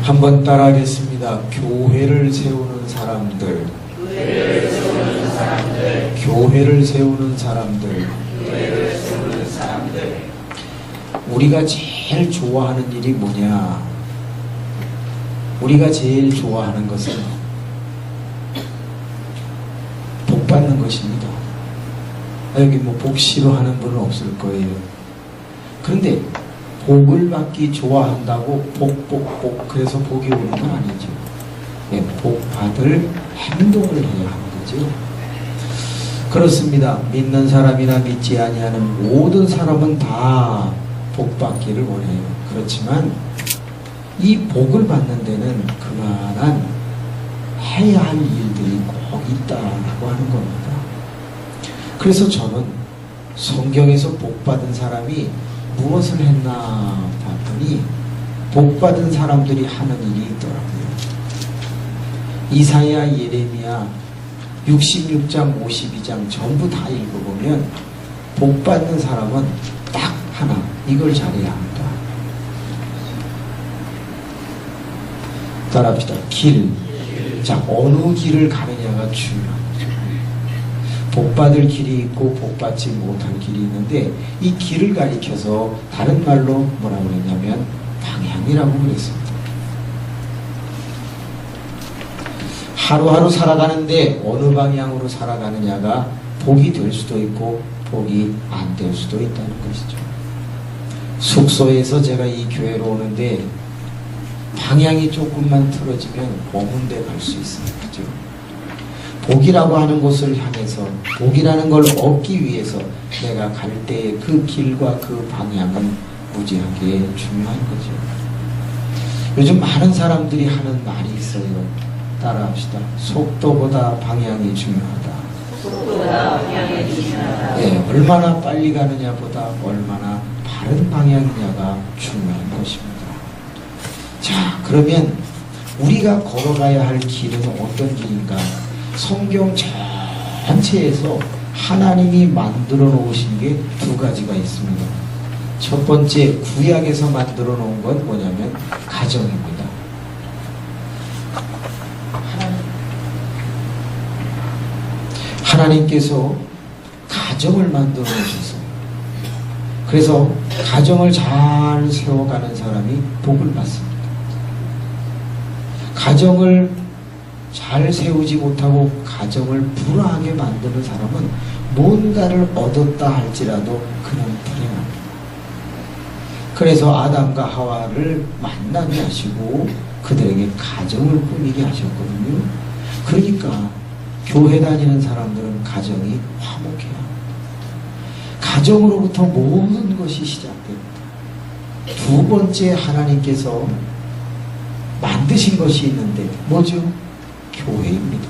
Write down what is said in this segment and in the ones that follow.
한번 따라하겠습니다. 교회를 세우는 사람들, 교회를 세우는 사람들, 우리가 제일 좋아하는 일이 뭐냐? 우리가 제일 좋아하는 것은 복 받는 것입니다. 여기 뭐 복 싫어하는 분은 없을 거예요. 그런데 복을 받기 좋아한다고 복 그래서 복이 오는 건 아니죠. 네, 복 받을 행동을 해야 하는 거죠. 그렇습니다. 믿는 사람이나 믿지 아니하는 모든 사람은 다 복 받기를 원해요. 그렇지만 이 복을 받는 데는 그만한 해야 할 일들이 꼭 있다라고 하는 겁니다. 그래서 저는 성경에서 복 받은 사람이 무엇을 했나 봤더니 복 받은 사람들이 하는 일이 있더라고요. 이사야, 예레미야 66장, 52장 전부 다 읽어보면 복 받는 사람은 딱 하나, 이걸 잘해야 합니다. 따라합시다. 길. 자, 어느 길을 가느냐가 중요합니다. 복 받을 길이 있고 복 받지 못할 길이 있는데 이 길을 가리켜서 다른 말로 뭐라고 그랬냐면 방향이라고 그랬습니다. 하루하루 살아가는데 어느 방향으로 살아가느냐가 복이 될 수도 있고 복이 안 될 수도 있다는 것이죠. 숙소에서 제가 이 교회로 오는데 방향이 조금만 틀어지면 먼 데 갈 수 있어요. 그죠? 복이라고 하는 곳을 향해서 복이라는 걸 얻기 위해서 내가 갈 때의 그 길과 그 방향은 무지하게 중요한 거죠. 요즘 많은 사람들이 하는 말이 있어요. 따라합시다. 속도보다 방향이 중요하다. 속도보다 방향이 중요하다. 네, 얼마나 빨리 가느냐보다 얼마나 바른 방향이냐가 중요한 것입니다. 자, 그러면 우리가 걸어가야 할 길은 어떤 길인가? 성경 전체에서 하나님이 만들어 놓으신 게 두 가지가 있습니다. 첫 번째, 구약에서 만들어 놓은 건 뭐냐면 가정입니다. 하나님께서 가정을 만들어 놓으셨어요. 그래서 가정을 잘 세워가는 사람이 복을 받습니다. 가정을 잘 세우지 못하고 가정을 불화하게 만드는 사람은 뭔가를 얻었다 할지라도 그는 불행합니다. 그래서 아담과 하와를 만나게 하시고 그들에게 가정을 꾸미게 하셨거든요. 그러니까 교회 다니는 사람들은 가정이 화목해야 합니다. 가정으로부터 모든 것이 시작됩니다. 두 번째, 하나님께서 만드신 것이 있는데 뭐죠? 교회입니다.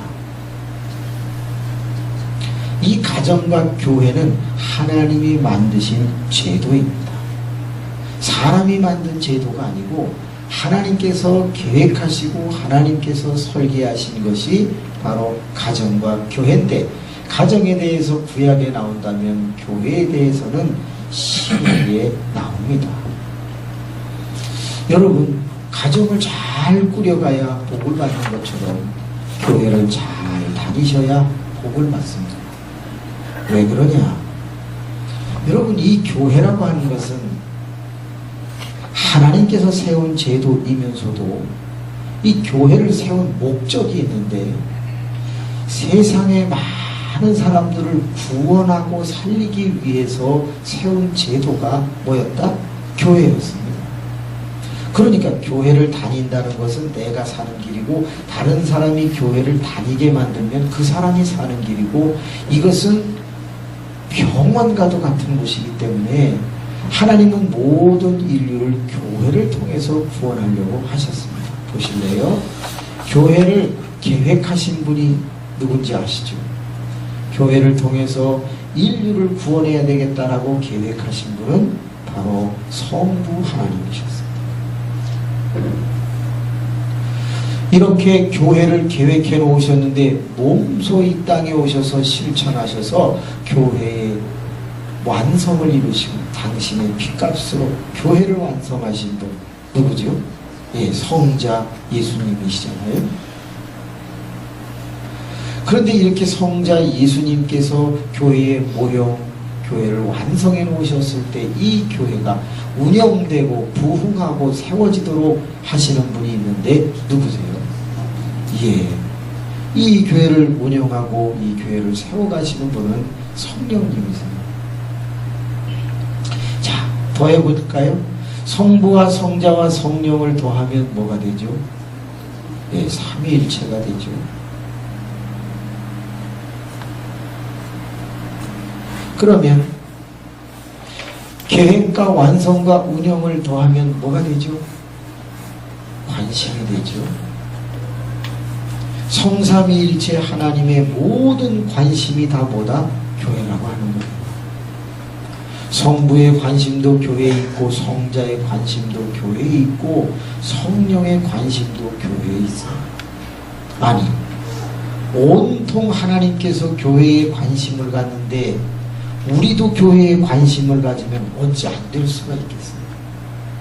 이 가정과 교회는 하나님이 만드신 제도입니다. 사람이 만든 제도가 아니고 하나님께서 계획하시고 하나님께서 설계하신 것이 바로 가정과 교회인데, 가정에 대해서 구약에 나온다면 교회에 대해서는 신약에 나옵니다. 여러분, 가정을 잘 꾸려가야 복을 받는 것처럼 교회를 잘 다니셔야 복을 받습니다. 왜 그러냐? 여러분, 이 교회라고 하는 것은 하나님께서 세운 제도이면서도 이 교회를 세운 목적이 있는데, 세상의 많은 사람들을 구원하고 살리기 위해서 세운 제도가 뭐였다? 교회였습니다. 그러니까 교회를 다닌다는 것은 내가 사는 길이고, 다른 사람이 교회를 다니게 만들면 그 사람이 사는 길이고, 이것은 병원과도 같은 곳이기 때문에 하나님은 모든 인류를 교회를 통해서 구원하려고 하셨습니다. 보실래요? 교회를 계획하신 분이 누군지 아시죠? 교회를 통해서 인류를 구원해야 되겠다라고 계획하신 분은 바로 성부 하나님이셨습니다. 이렇게 교회를 계획해 놓으셨는데 몸소 이 땅에 오셔서 실천하셔서 교회의 완성을 이루시고 당신의 피값으로 교회를 완성하신 분 누구죠? 예, 성자 예수님이시잖아요. 그런데 이렇게 성자 예수님께서 교회의 모형, 교회를 완성해 놓으셨을 때 이 교회가 운영되고 부흥하고 세워지도록 하시는 분이 있는데 누구세요? 예, 이 교회를 운영하고 이 교회를 세워가시는 분은 성령님이세요. 자, 더해볼까요? 성부와 성자와 성령을 더하면 뭐가 되죠? 예, 삼위일체가 되죠. 그러면 계획과 완성과 운영을 더하면 뭐가 되죠? 관심이 되죠. 성삼위일체 하나님의 모든 관심이 다 뭐다? 교회라고 하는 거예요. 성부의 관심도 교회에 있고, 성자의 관심도 교회에 있고, 성령의 관심도 교회에 있어요. 아니, 온통 하나님께서 교회에 관심을 갖는데 우리도 교회에 관심을 가지면 어찌 안 될 수가 있겠어요.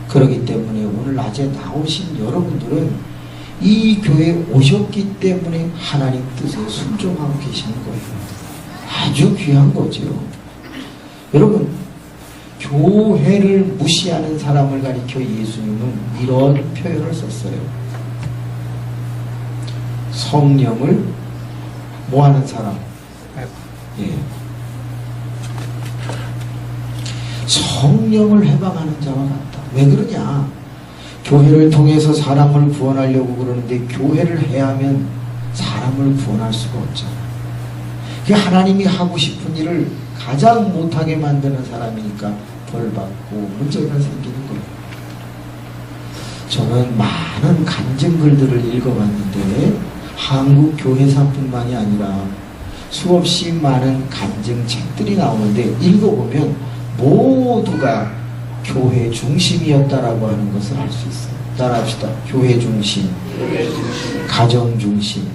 그렇기 때문에 오늘 낮에 나오신 여러분들은 이 교회에 오셨기 때문에 하나님 뜻에 순종하고 계시는 거예요. 아주 귀한 거죠. 여러분, 교회를 무시하는 사람을 가리켜 예수님은 이런 표현을 썼어요. 성령을 뭐하는 사람? 예. 성령을 해방하는 자와 같다. 왜 그러냐? 교회를 통해서 사람을 구원하려고 그러는데 교회를 해야하면 사람을 구원할 수가 없잖아. 하나님이 하고 싶은 일을 가장 못하게 만드는 사람이니까 벌받고 문제가 생기는 거예요. 저는 많은 간증 글들을 읽어봤는데 한국 교회사뿐만이 아니라 수없이 많은 간증 책들이 나오는데 읽어보면 모두가 교회 중심이었다라고 하는 것을 알 수 있어요. 따라합시다. 교회 중심, 가정 중심.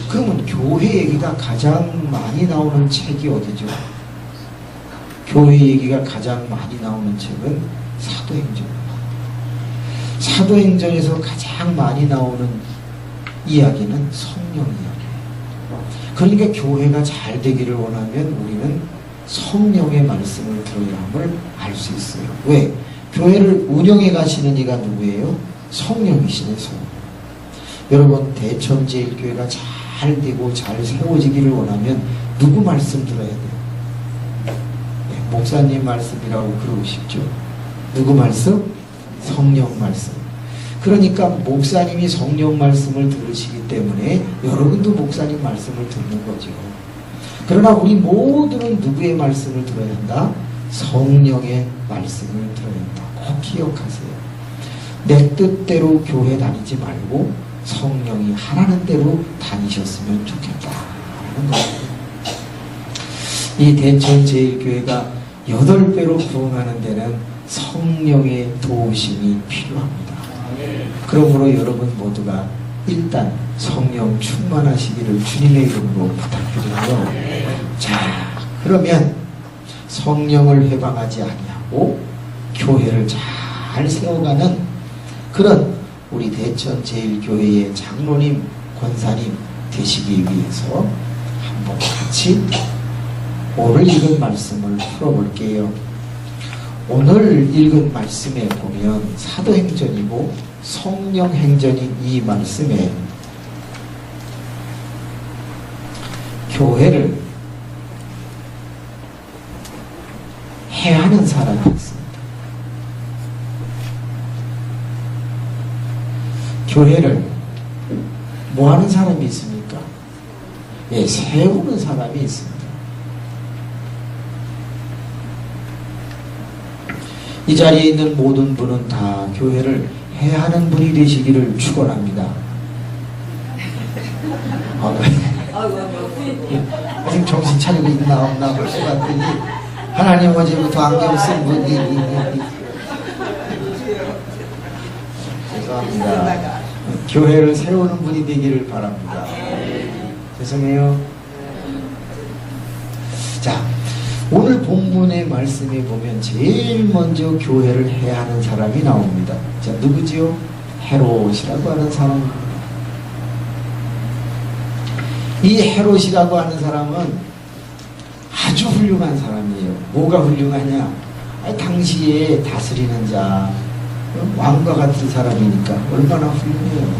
그러면 교회 얘기가 가장 많이 나오는 책이 어디죠? 교회 얘기가 가장 많이 나오는 책은 사도행전입니다. 사도행전에서 가장 많이 나오는 이야기는 성령 이야기예요. 그러니까 교회가 잘 되기를 원하면 우리는 성령의 말씀을 들어야 함을 알 수 있어요. 왜? 교회를 운영해 가시는 이가 누구예요? 성령이시네, 성령. 여러분, 대천제일교회가 잘 되고 잘 세워지기를 원하면 누구 말씀 들어야 돼요? 네, 목사님 말씀이라고 그러고 싶죠. 누구 말씀? 성령 말씀. 그러니까 목사님이 성령 말씀을 들으시기 때문에 여러분도 목사님 말씀을 듣는 거죠. 그러나 우리 모두는 누구의 말씀을 들어야 한다? 성령의 말씀을 들어야 한다. 꼭 기억하세요. 내 뜻대로 교회 다니지 말고 성령이 하라는 대로 다니셨으면 좋겠다. 이 대천제일교회가 8배로 부흥하는 데는 성령의 도우심이 필요합니다. 그러므로 여러분 모두가 일단 성령 충만하시기를 주님의 이름으로 부탁드리고요. 자, 그러면 성령을 해방하지 아니하고 교회를 잘 세워가는 그런 우리 대천제일교회의 장로님, 권사님 되시기 위해서 한번 같이 오늘 읽은 말씀을 풀어볼게요. 오늘 읽은 말씀에 보면 사도행전이고 성령행전인 이 말씀에 교회를 해하는 사람이 있습니다. 교회를 뭐 하는 사람이 있습니까? 예, 세우는 사람이 있습니다. 이 자리에 있는 모든 분은 다 교회를 해하는 분이 되시기를 축원합니다. 아직 정신 차리고 있나 없나 볼 것 같더니 하나님 어제부터 안경 쓴 분이 죄송합니다. 교회를 세우는 분이 되기를 바랍니다. 죄송해요. 자, 오늘 본문의 말씀에 보면 제일 먼저 교회를 해야 하는 사람이 나옵니다. 자, 누구지요? 헤롯이라고 하는 사람입니다. 이 헤롯이라고 하는 사람은 아주 훌륭한 사람이에요. 뭐가 훌륭하냐? 당시에 다스리는 자, 왕과 같은 사람이니까 얼마나 훌륭해요.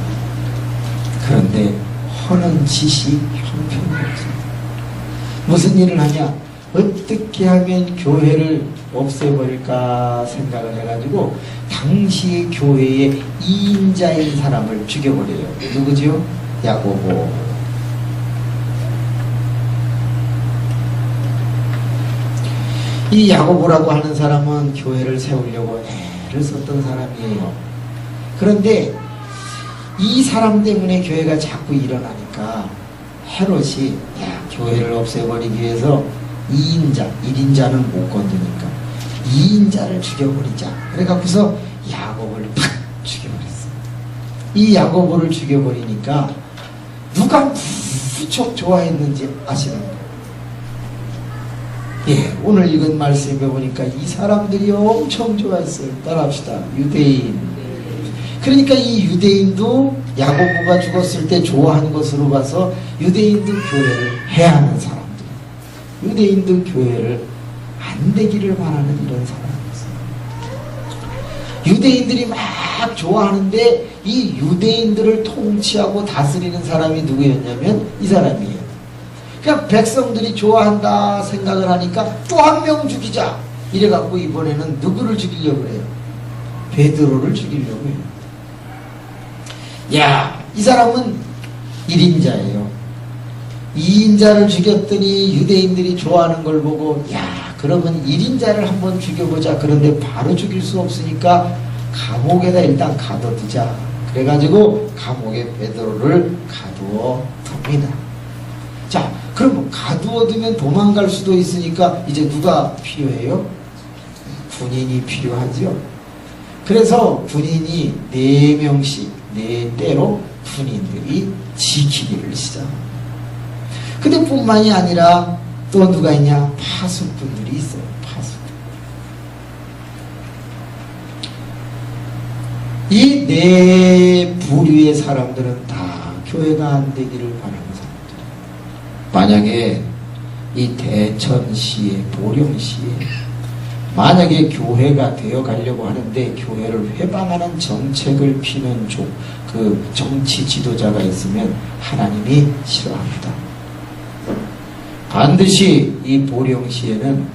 그런데 허는 짓이 형편없어요. 무슨 일을 하냐? 어떻게 하면 교회를 없애버릴까 생각을 해가지고 당시 교회의 2인자인 사람을 죽여버려요. 누구죠? 야고보. 이 야고보라고 하는 사람은 교회를 세우려고 애를 썼던 사람이에요. 그런데 이 사람 때문에 교회가 자꾸 일어나니까 헤롯이 교회를 없애버리기 위해서 2인자, 1인자는 못 건드니까 2인자를 죽여버리자. 그래갖고서 야고보를 팍 죽여버렸어요. 이 야고보를 죽여버리니까 누가 무척 좋아했는지 아시는가요? 예, 오늘 읽은 말씀에 보니까 이 사람들이 엄청 좋아했어요. 따라합시다. 유대인. 그러니까 이 유대인도 야고보가 죽었을 때 좋아하는 것으로 봐서 유대인도 교회를 해야 하는 사람들, 유대인도 교회를 안 되기를 바라는 이런 사람이었어요. 유대인들이 막 좋아하는데 이 유대인들을 통치하고 다스리는 사람이 누구였냐면 이 사람이에요. 그러니까 백성들이 좋아한다 생각을 하니까 또 한 명 죽이자 이래갖고 이번에는 누구를 죽이려고 해요? 베드로를 죽이려고 해요. 이 사람은 1인자예요. 2인자를 죽였더니 유대인들이 좋아하는 걸 보고 그러면 1인자를 한번 죽여보자. 그런데 바로 죽일 수 없으니까 감옥에다 일단 가둬두자. 그래가지고 감옥에 베드로를 가두어 둡니다. 자, 그럼 가두어두면 도망갈 수도 있으니까 이제 누가 필요해요? 군인이 필요하죠. 그래서 군인이 4명씩 4대로 군인들이 지키기를 시작합니다. 근데 뿐만이 아니라 또 누가 있냐? 파수꾼들이 있어요. 파수꾼. 이 4부류의 사람들은 다 교회가 안 되기를 바라는 사람들. 만약에 이 대천시에, 보령시에 만약에 교회가 되어 가려고 하는데 교회를 회방하는 정책을 피는 그 정치 지도자가 있으면 하나님이 싫어합니다. 반드시 이 보령시에는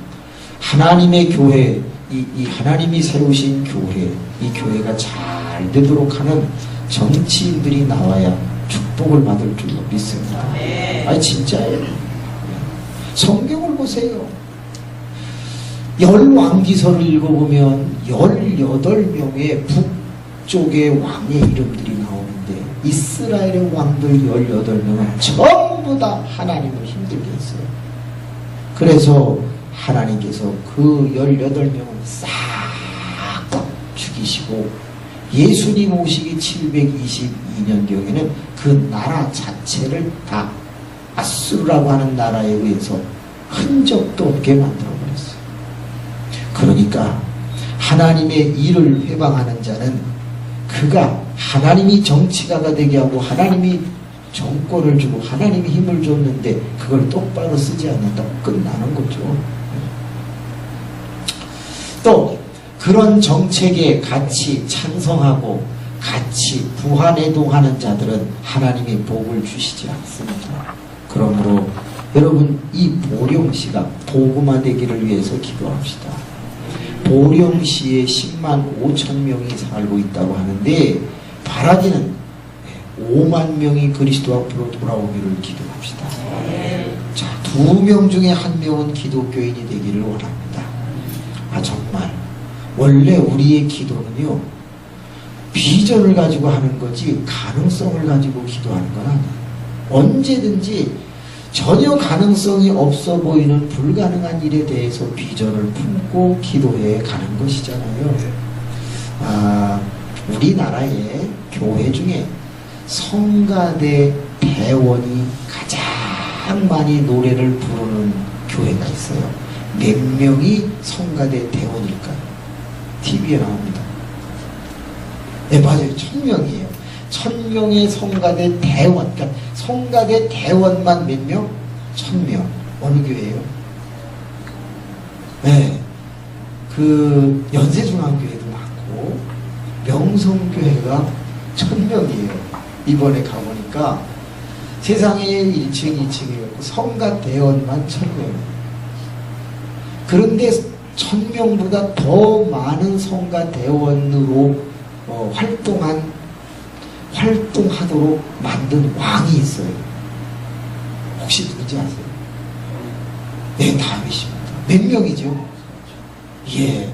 하나님의 교회, 이 하나님이 세우신 교회, 이 교회가 잘 되도록 하는 정치인들이 나와야 축복을 받을 줄로 믿습니다. 진짜예요. 성경을 보세요. 10왕기서를 읽어보면 18명의 북쪽의 왕의 이름들이 나오는데 이스라엘의 왕들 18명은 전부 다 하나님을 힘들게 했어요. 그래서 하나님께서 그 18명은 싹 다 죽이시고 예수님 오시기 722년경에는 그 나라 자체를 다 아수르라고 하는 나라에 의해서 흔적도 없게 만들어버렸어요. 그러니까 하나님의 일을 회방하는 자는 그가 하나님이 정치가가 되게 하고 하나님이 정권을 주고 하나님이 힘을 줬는데 그걸 똑바로 쓰지 않는다고 끝나는 거죠. 또 그런 정책에 같이 찬성하고 같이 부하내동하는 자들은 하나님이 복을 주시지 않습니다. 그러므로 여러분 이 보령시가 복음화되기를 위해서 기도합시다. 보령시에 10만 5천 명이 살고 있다고 하는데 바라기는 5만 명이 그리스도 앞으로 돌아오기를 기도합시다. 자, 2명 중에 1명은 기독교인이 되기를 원합니다. 정말 원래 우리의 기도는요 비전을 가지고 하는 거지 가능성을 가지고 기도하는 건 아니에요. 언제든지 전혀 가능성이 없어 보이는 불가능한 일에 대해서 비전을 품고 기도해 가는 것이잖아요. 우리나라의 교회 중에 성가대 대원이 가장 많이 노래를 부르는 교회가 있어요. 몇 명이 성가대 대원일까요? TV에 나옵니다. 네, 맞아요. 1000명이에요. 1000명의 성가대 대원, 그러니까 성가대 대원만 몇 명? 1000명. 어느 교회예요? 네, 그 연세중앙교회도 많고 명성교회가 1000명이에요. 이번에 가보니까 세상에 1층, 2층이었고 성가 대원만 1000명. 그런데 1000명보다 더 많은 성가 대원으로 활동하도록 만든 왕이 있어요. 혹시 누군지 아세요? 네, 다윗입니다. 몇 명이죠? 예.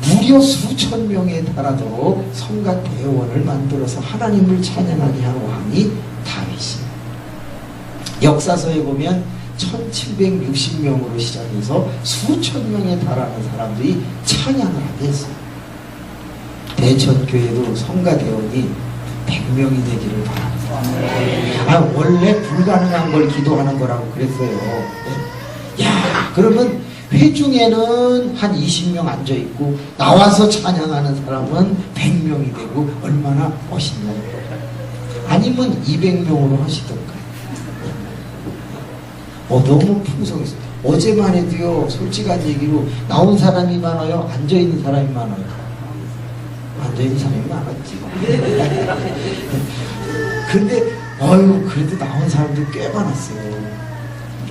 무려 수천 명에 달하도록 성가 대원을 만들어서 하나님을 찬양하게 한 왕이 다윗이에요. 역사서에 보면 1760명으로 시작해서 수천 명에 달하는 사람들이 찬양을 하게 했어요. 대천교회도 성가 대원이 100명이 되기를 바랍니다. 원래 불가능한 걸 기도하는 거라고 그랬어요. 야, 그러면 회중에는 한 20명 앉아있고 나와서 찬양하는 사람은 100명이 되고 얼마나 멋있냐고. 아니면 200명으로 하시던가. 너무 풍성했어요. 어제만 해도요, 솔직한 얘기로 나온 사람이 많아요? 앉아있는 사람이 많아요? 앉아있는 사람이 많았지. 근데 그래도 나온 사람들 꽤 많았어요.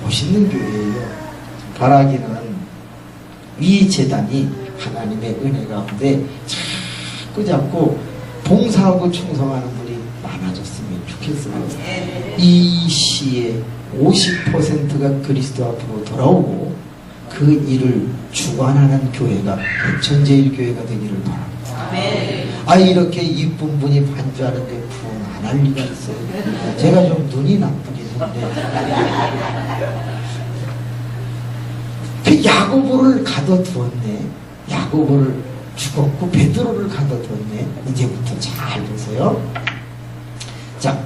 멋있는 교회예요. 바라기는 이 재단이 하나님의 은혜 가운데 자꾸 봉사하고 충성하는 분이 많아졌으면 좋겠어요. 이 시에 50%가 그리스도 앞으로 돌아오고 그 일을 주관하는 교회가 대천제일교회가 되기를 바랍니다. 이렇게 이쁜 분이 반주하는데 붕 안 할 리가 있어요. 제가 좀 눈이 나쁘긴 한데 그 야고보를 가둬두었네. 야고보를 죽었고 베드로를 가둬두었네. 이제부터 잘 보세요. 자,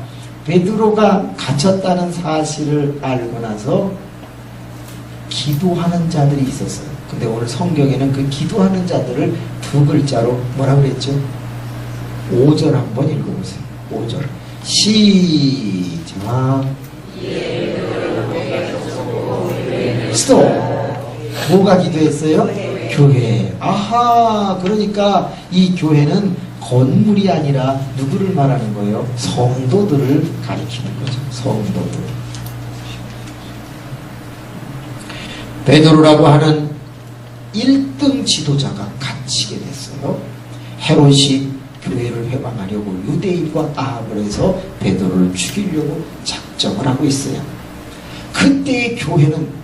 베드로가 갇혔다는 사실을 알고 나서 기도하는 자들이 있었어요. 근데 오늘 성경에는 그 기도하는 자들을 두 글자로 뭐라고 그랬죠? 5절 한번 읽어보세요. 5절 시작. 스톱. 뭐가 기도했어요? 교회. 아하, 그러니까 이 교회는 건물이 아니라 누구를 말하는 거예요? 성도들을 가리키는 거죠. 성도들. 베드로라고 하는 1등 지도자가 갇히게 됐어요. 헤롯이 교회를 회방하려고 유대인과 아합을 해서 베드로를 죽이려고 작정을 하고 있어요. 그때의 교회는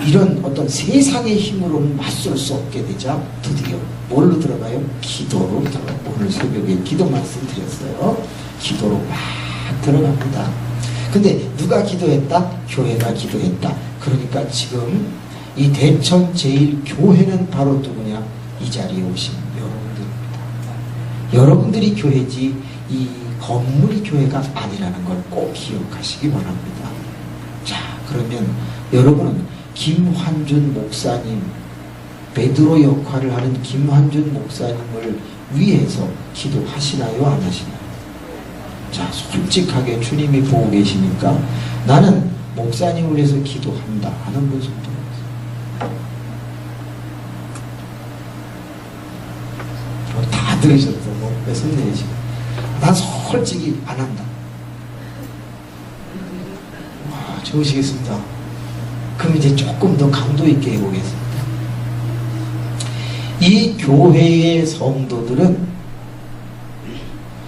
이런 어떤 세상의 힘으로는 맞설 수 없게 되자 드디어 뭘로 들어가요? 기도로 들어가요. 오늘 새벽에 기도 말씀 드렸어요. 기도로 막 들어갑니다. 근데 누가 기도했다? 교회가 기도했다. 그러니까 지금 이 대천 제일교회는 바로 누구냐? 이 자리에 오신 여러분들입니다. 여러분들이 교회지 이 건물이 교회가 아니라는 걸 꼭 기억하시기 바랍니다. 자, 그러면 여러분은 김환준 목사님, 베드로 역할을 하는 김환준 목사님을 위해서 기도하시나요? 안 하시나요? 자, 솔직하게 주님이 보고 계시니까 나는 목사님을 위해서 기도한다 하는 분 정도. 다 들으셨어. 왜 손 내리시고. 난 솔직히 안 한다. 와, 좋으시겠습니다. 그럼 이제 조금 더 강도 있게 해보겠습니다. 이 교회의 성도들은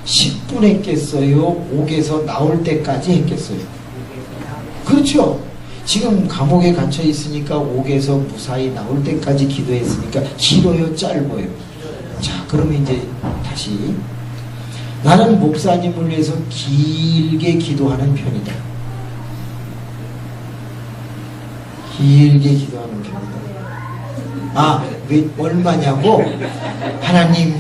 10분 했겠어요? 옥에서 나올 때까지 했겠어요? 그렇죠. 지금 감옥에 갇혀 있으니까 옥에서 무사히 나올 때까지 기도했으니까 길어요? 짧아요? 자, 그러면 이제 다시 나는 목사님을 위해서 길게 기도하는 편이다. 길게 기도하는 편이다. 왜 얼마냐고? 하나님,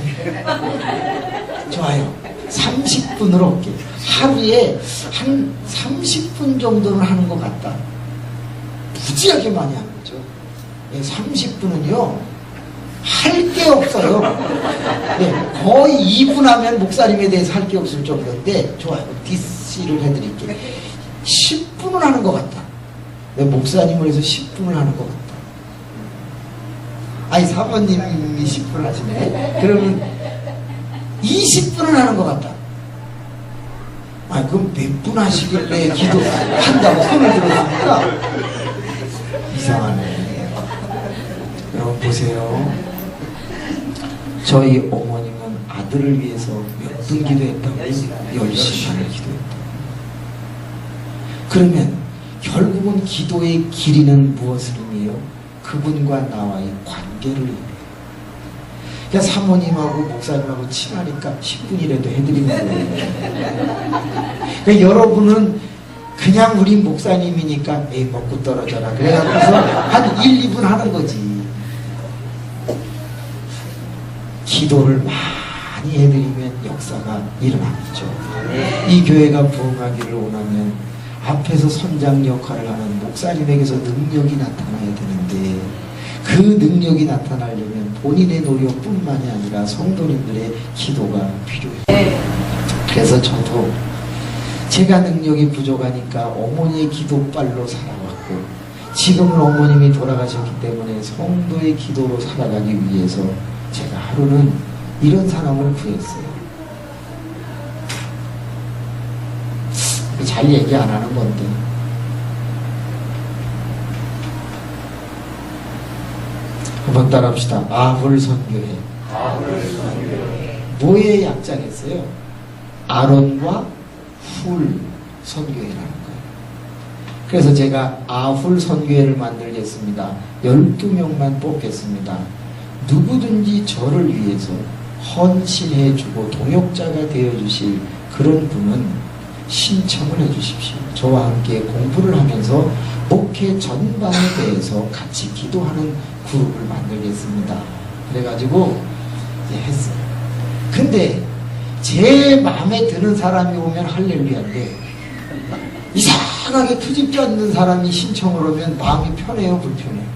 좋아요. 30분으로 할게. 하루에 한 30분 정도는 하는 것 같다. 무지하게 많이 하는 거죠. 30분은요 할 게 없어요. 네, 거의 2분 하면 목사님에 대해서 할 게 없을 정도인데, 좋아요. 디스를 해드릴게요. 10분을 하는 것 같다. 왜 목사님을 해서 10분을 하는 것 같다. 아니, 사모님이 10분 하시네. 그러면 20분을 하는 것 같다. 아, 그럼 몇 분 하시길래 기도한다고 손을 들었습니까? 이상하네. 여러분 보세요. 저희 어머님은 아들을 위해서 몇 분 기도했다고요? 10시간을 기도했다. 그러면 결국은 기도의 길이는 무엇을 의미해요? 그분과 나와의 관계를 의미해요. 그러니까 사모님하고 목사님하고 친하니까 10분이라도 해드리는 거예요. 그러니까 여러분은 그냥 우리 목사님이니까 에이 먹고 떨어져라 그래갖고서 한 1, 2분 하는 거지. 기도를 많이 해드리면 역사가 일어나겠죠. 이 교회가 부흥하기를 원하면 앞에서 선장 역할을 하는 목사님에게서 능력이 나타나야 되는데, 그 능력이 나타나려면 본인의 노력뿐만이 아니라 성도님들의 기도가 필요해요. 그래서 저도 제가 능력이 부족하니까 어머니의 기도빨로 살아왔고, 지금은 어머님이 돌아가셨기 때문에 성도의 기도로 살아가기 위해서 제가 하루는 이런 사람을 구했어요. 잘 얘기 안 하는 건데, 한번 따라합시다. 아훌 선교회. 뭐의 약자겠어요? 아론과 훌 선교회라는 거예요. 그래서 제가 아훌 선교회를 만들겠습니다. 12명만 뽑겠습니다. 누구든지 저를 위해서 헌신해주고 동역자가 되어주실 그런 분은 신청을 해주십시오. 저와 함께 공부를 하면서 목회 전반에 대해서 같이 기도하는 그룹을 만들겠습니다. 그래가지고 이제 했어요. 근데 제 마음에 드는 사람이 오면 할렐루야인데, 이상하게 트집지 않는 사람이 신청을 하면 마음이 편해요, 불편해요?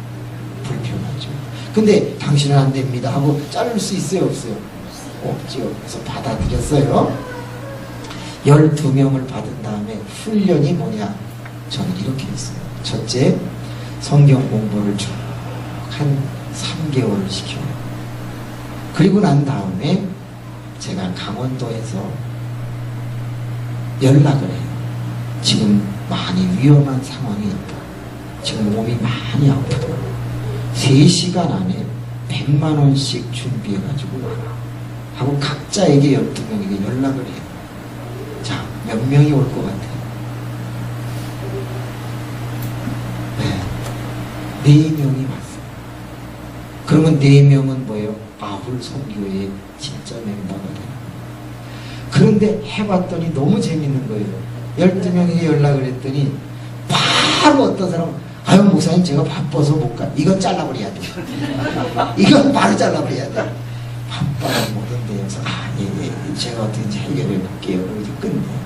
불편하죠. 근데 당신은 안 됩니다 하고 자를 수 있어요, 없어요? 없죠. 그래서 받아들였어요. 12명을 받은 다음에 훈련이 뭐냐? 저는 이렇게 했어요. 첫째, 성경 공부를 쭉 한 3개월을 시켜요. 그리고 난 다음에 제가 강원도에서 연락을 해요. 지금 많이 위험한 상황이 있다. 지금 몸이 많이 아프다. 3시간 안에 100만 원씩 준비해가지고 와라. 하고 각자에게 12명에게 연락을 해요. 자, 몇 명이 올 것 같아요? 네. 4명이 왔어요. 그러면 4명은 뭐예요? 아훌 선교의 진짜 멤버가 돼요. 그런데 해봤더니 너무 재밌는 거예요. 12명에게 연락을 했더니 바로 어떤 사람은, 아유 목사님 제가 바빠서 못 가. 이건 잘라버려야 돼. 이건 바로 잘라버려야 돼. 바빠서 못 온대요. 그래서 예, 제가 어떻게 해결해 볼게요. 그러고 이제 끝내요.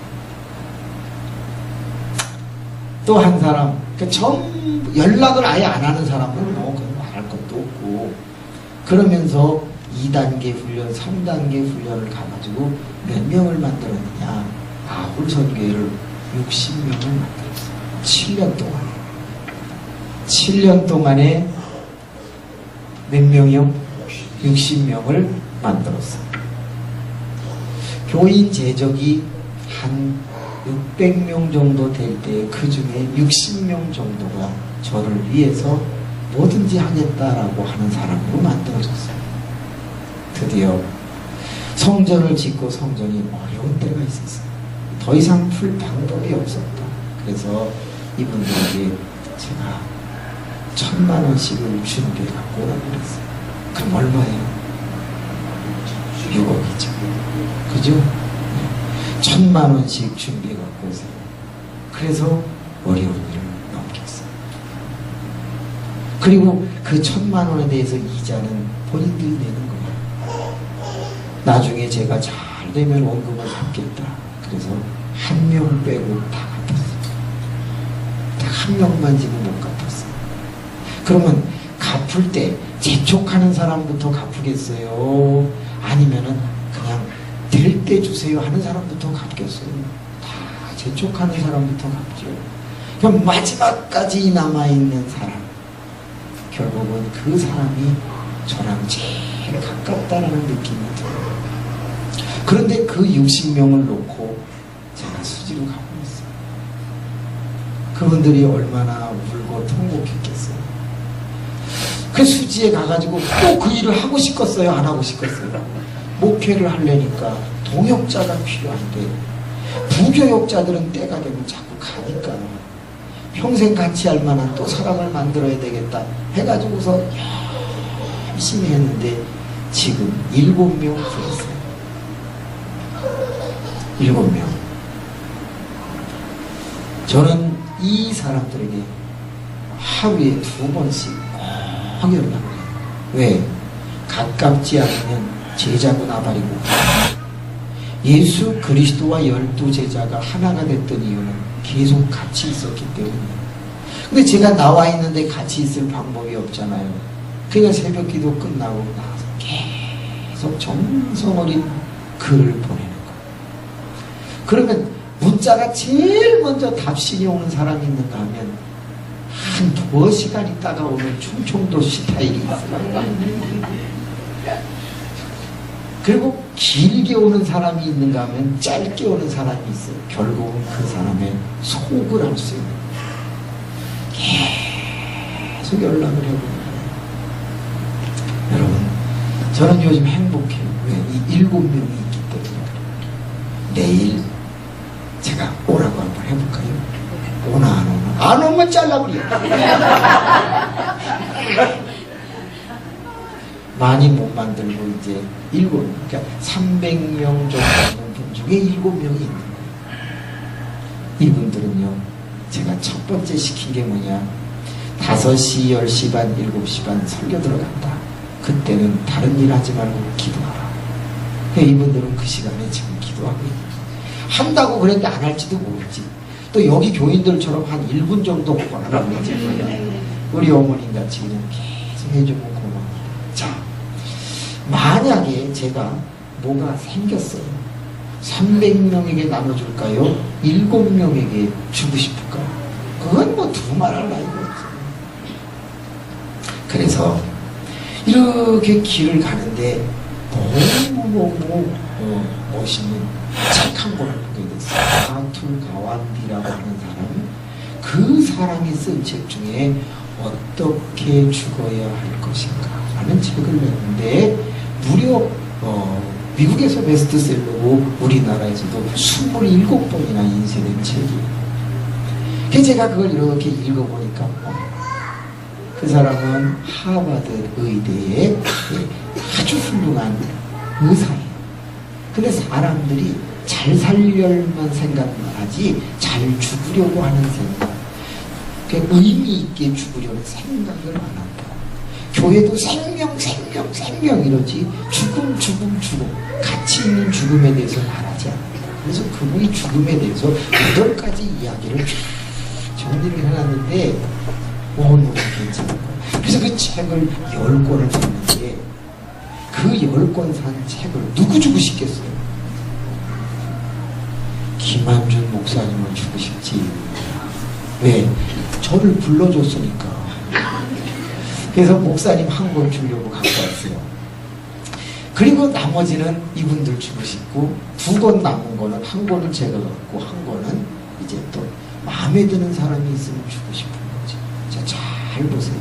또 한 사람, 전부 연락을 아예 안 하는 사람은 뭐 말할 것도 없고, 그러면서 2단계 훈련, 3단계 훈련을 가가지고 몇 명을 만들었느냐? 아훌 선교회를 60명을 만들었어요. 7년 동안에. 7년 동안에 몇 명이요? 60명을 만들었어요. 교인 제적이 한 600명 정도 될 때 그 중에 60명 정도가 저를 위해서 뭐든지 하겠다라고 하는 사람으로 만들어졌어요. 드디어 성전을 짓고 성전이 어려운 때가 있었어요. 더 이상 풀 방법이 없었다. 그래서 이분들에게 제가 1000만 원씩을 준비해 갖고 오라고 그랬어요. 그럼 얼마예요? 6억이죠. 그죠? 1000만 원씩 준비해 갖고 오세요. 그래서 어려운 일을 넘겼어요. 그리고 그 1000만 원에 대해서 이자는 본인들이 내는 거예요. 나중에 제가 잘 되면 원금을 갚겠다. 그래서 한 명 빼고 다 갚았어요. 딱 한 명만 지금 못 갚았어요. 그러면 갚을 때 재촉하는 사람부터 갚으겠어요? 아니면은 그냥 될 때 주세요 하는 사람부터 갚겠어요? 다 재촉하는 사람부터 갚죠. 그럼 마지막까지 남아있는 사람, 결국은 그 사람이 저랑 제일 가깝다라는 느낌이 들어요. 그런데 그 60명을 놓고 제가 수지로 가고 있어요. 그분들이 얼마나 울고 통곡했겠어요. 그 수지에 가가지고 또 그 일을 하고 싶겠어요? 안 하고 싶겠어요? 목회를 하려니까 동역자가 필요한데 부교역자들은 때가 되면 자꾸 가니까 평생 같이 할 만한 또 사람을 만들어야 되겠다 해가지고서 열심히 했는데 지금 7명 구했어요. 7명. 저는 이 사람들에게 하루에 2번씩 꼭 연락을 해요. 왜? 가깝지 않으면 제자고 나발이고, 예수 그리스도와 12제자가 하나가 됐던 이유는 계속 같이 있었기 때문이에요. 근데 제가 나와 있는데 같이 있을 방법이 없잖아요. 그러니까 새벽 기도 끝나고 나와서 계속 정성 어린 글을 보내는 거예요. 그러면 문자가 제일 먼저 답신이 오는 사람이 있는가 하면 한 2시간 있다가 오는 충청도 스타일이 있어요. 그리고 길게 오는 사람이 있는가 하면 짧게 오는 사람이 있어요. 결국은 그 사람의 속을 알 수 있는 거예요. 계속 연락을 해보는 거예요. 여러분, 저는 요즘 행복해요. 왜? 이 7명이 있기 때문에. 내일 제가 오라고 한번 해볼까요? 오나 안 오나? 안 오면 잘라버려. 많이 못 만들고 이제 7, 그러니까 300명 정도 되는 분 중에 7명이 있는 거예요. 이분들은요, 제가 첫 번째 시킨 게 뭐냐, 5시, 10시 반, 7시 반 설교 들어간다. 그때는 다른 일 하지 말고 기도하라. 이분들은 그 시간에 지금 기도하고 있는 거예요. 한다고 그랬는데 안 할지도 모르지. 또 여기 교인들처럼 한 1분 정도 권하라고 그러지. 우리 어머님 같이 그냥 계속 해주면 고마워. 자, 만약에 제가 뭐가 생겼어요. 300명에게 나눠줄까요? 7명에게 주고 싶을까요? 그건 뭐 두말할 나이가 없어요. 그래서 이렇게 길을 가는데 너무 멋있는 책 한 권을 보게 됐어요. 아툴 가완디라고 하는 사람, 그 사람이 쓴 책 중에 어떻게 죽어야 할 것인가 라는 책을 냈는데 무려 미국에서 베스트셀러고 우리나라에서도 27번이나 인쇄된 책이에요. 그래서 제가 그걸 이렇게 읽어보니까 그 사람은 하버드 의대의 아주 훌륭한 의사예요. 근데 사람들이 잘 살려만 생각만 하지 잘 죽으려고 하는 생각, 의미 있게 죽으려는 생각을 안 한다. 교회도 생명 이러지 죽음 가치 있는 죽음에 대해서 말하지 않는다. 그래서 그분이 죽음에 대해서 8가지 이야기를 쫙 정리를 해놨는데 너무 괜찮은 거예요. 그래서 그 책을 10권을 샀는데 그 10권 산 책을 누구 주고 싶겠어요? 김한준 목사님을 주고 싶지. 왜? 저를 불러줬으니까. 그래서 목사님 한 권 주려고 갖고 왔어요. 그리고 나머지는 이분들 주고 싶고 2권 남은 거는 한 권을 제가 갖고 한 권은 이제 또 마음에 드는 사람이 있으면 주고 싶은 거지. 자, 잘 보세요.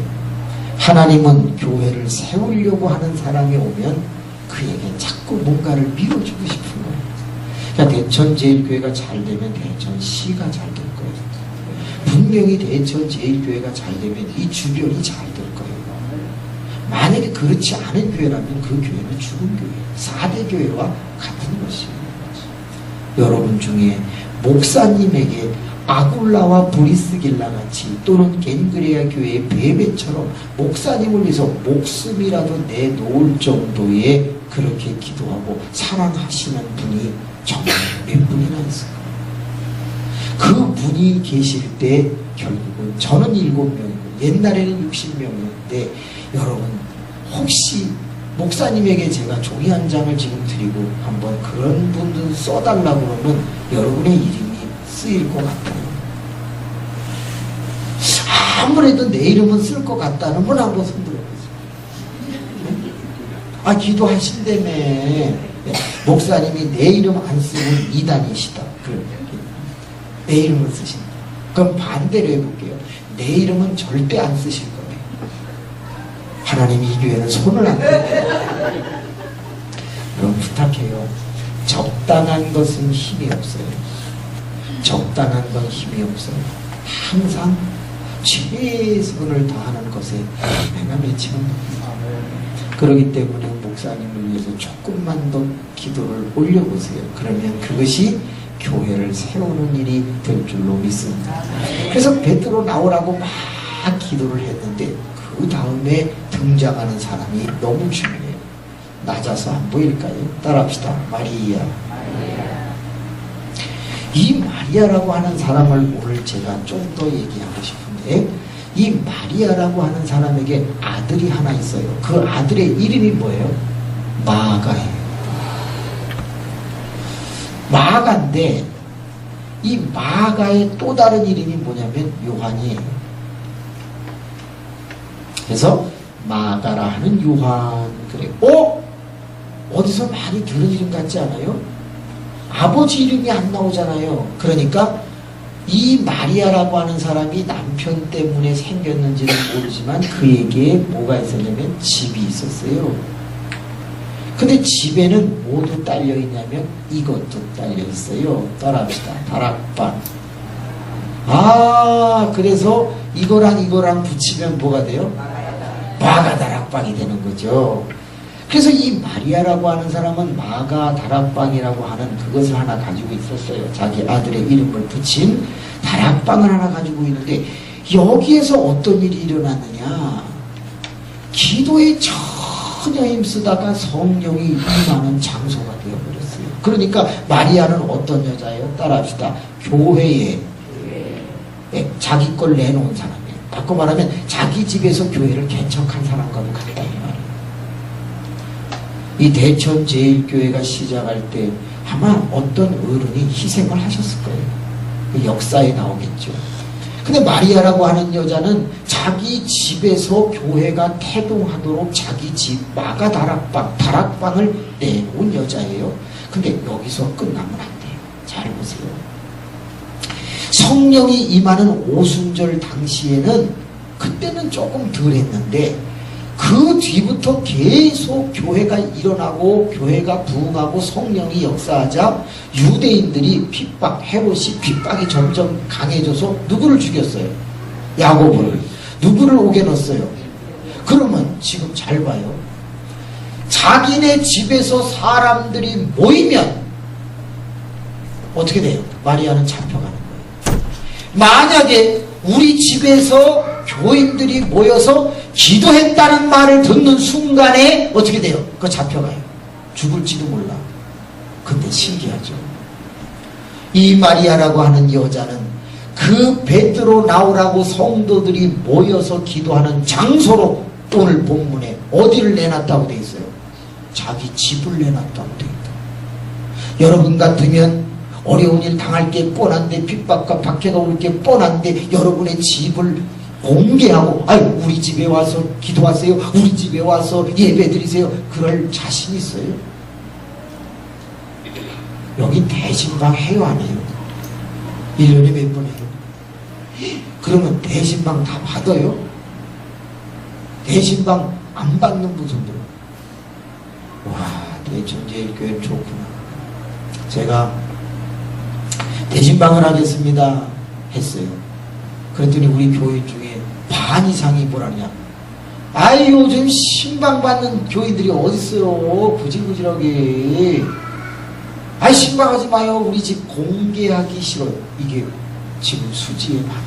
하나님은 교회를 세우려고 하는 사람이 오면 그에게 자꾸 뭔가를 밀어주고 싶은 거예요. 그러니까 대천제일교회가 잘 되면 대천시가 잘 될 거예요. 분명히 대천제일교회가 잘 되면 이 주변이 잘 될 거예요. 만약에 그렇지 않은 교회라면 그 교회는 죽은 교회, 4대 교회와 같은 것이에요. 여러분 중에 목사님에게 아굴라와 브리스길라 같이 또는 겐그레아 교회의 베베처럼 목사님을 위해서 목숨이라도 내놓을 정도의 그렇게 기도하고 사랑하시는 분이 정말 몇 분이나 있을까요? 그 분이 계실 때 결국은 저는 7명이고 옛날에는 60명이었는데 여러분 혹시 목사님에게 제가 종이 한 장을 지금 드리고 한번 그런 분들 써달라고 그러면 여러분의 이름이 쓰일 것 같아요. 아무래도 내 이름은 쓸 것 같다는 분 한번 손들어보세요. 아, 기도하신다며. 목사님이 내 이름 안 쓰면 이단이시다. 내 이름을 쓰신다. 그럼 반대로 해볼게요. 내 이름은 절대 안 쓰실 거예요. 하나님이 이 교회는 손을 안 대요. 그럼 부탁해요. 적당한 것은 힘이 없어요. 적당한 건 힘이 없어요. 항상 최선을 다하는 것에 내가 맺히는 겁니다. 그렇기 때문에 목사님을 위해서 조금만 더 기도를 올려보세요. 그러면 그것이 교회를 세우는 일이 될 줄로 믿습니다. 그래서 베드로 나오라고 막 기도를 했는데 그 다음에 등장하는 사람이 너무 중요해요. 낮아서 안 보일까요? 따라합시다. 마리아. 이 마리아라고 하는 사람을 오늘 제가 좀 더 얘기하고 싶은데, 이 마리아라고 하는 사람에게 아들이 하나 있어요. 그 아들의 이름이 뭐예요? 마가예요. 마가인데 이 마가의 또 다른 이름이 뭐냐면 요한이에요. 그래서 마가라 하는 요한. 그래. 어디서 많이 들은 이름 같지 않아요? 아버지 이름이 안 나오잖아요. 그러니까 이 마리아라고 하는 사람이 남편 때문에 생겼는지는 모르지만 그에게 뭐가 있었냐면 집이 있었어요. 근데 집에는 뭐도 딸려 있냐면 이것도 딸려 있어요. 따라합시다. 다락방. 그래서 이거랑 붙이면 뭐가 돼요? 마가 다락방이 되는 거죠. 그래서 이 마리아라고 하는 사람은 마가 다락방이라고 하는 그것을 하나 가지고 있었어요. 자기 아들의 이름을 붙인 다락방을 하나 가지고 있는데, 여기에서 어떤 일이 일어났느냐, 기도에 전혀 힘쓰다가 성령이 임하는 장소가 되어버렸어요. 그러니까 마리아는 어떤 여자예요? 따라합시다. 교회에 자기 걸 내놓은 사람이에요. 바꿔 말하면 자기 집에서 교회를 개척한 사람과도 같다 이 말이에요. 이 대천 제일교회가 시작할 때 아마 어떤 어른이 희생을 하셨을 거예요. 그 역사에 나오겠죠. 근데 마리아라고 하는 여자는 자기 집에서 교회가 태동하도록 자기 집 마가 다락방을 내놓은 여자예요. 근데 여기서 끝나면 안 돼요. 잘 보세요. 성령이 임하는 오순절 당시에는 그때는 조금 덜 했는데, 그 뒤부터 계속 교회가 일어나고 교회가 부흥하고 성령이 역사하자 유대인들이 헤롯이 핍박이 점점 강해져서 누구를 죽였어요? 야고보를. 누구를 옥에 넣었어요? 그러면 지금 잘 봐요. 자기네 집에서 사람들이 모이면 어떻게 돼요? 마리아는 잡혀가는 거예요. 만약에 우리 집에서 교인들이 모여서 기도했다는 말을 듣는 순간에 어떻게 돼요? 그거 잡혀가요. 죽을지도 몰라. 근데 신기하죠. 이 마리아라고 하는 여자는 그 베드로 나오라고 성도들이 모여서 기도하는 장소로 오늘 본문에 어디를 내놨다고 돼 있어요? 자기 집을 내놨다고 돼 있다. 여러분 같으면 어려운 일 당할 게 뻔한데, 핍박과 박해가 올 게 뻔한데 여러분의 집을 공개하고 우리 집에 와서 기도하세요, 우리 집에 와서 예배 드리세요, 그럴 자신 있어요? 여기 대신방 해요 안 해요? 1년에 몇 번 해요? 그러면 대신방 다 받아요? 대신방 안 받는 분들은 와, 대천제일교회는 좋구나. 제가 대신방을 하겠습니다 했어요. 그랬더니 우리 교인 중에 반 이상이 뭐라냐, 요즘 신방 받는 교인들이 어딨어요, 구질구질하게. 신방하지 마요, 우리 집 공개하기 싫어요. 이게 지금 수지의 반응.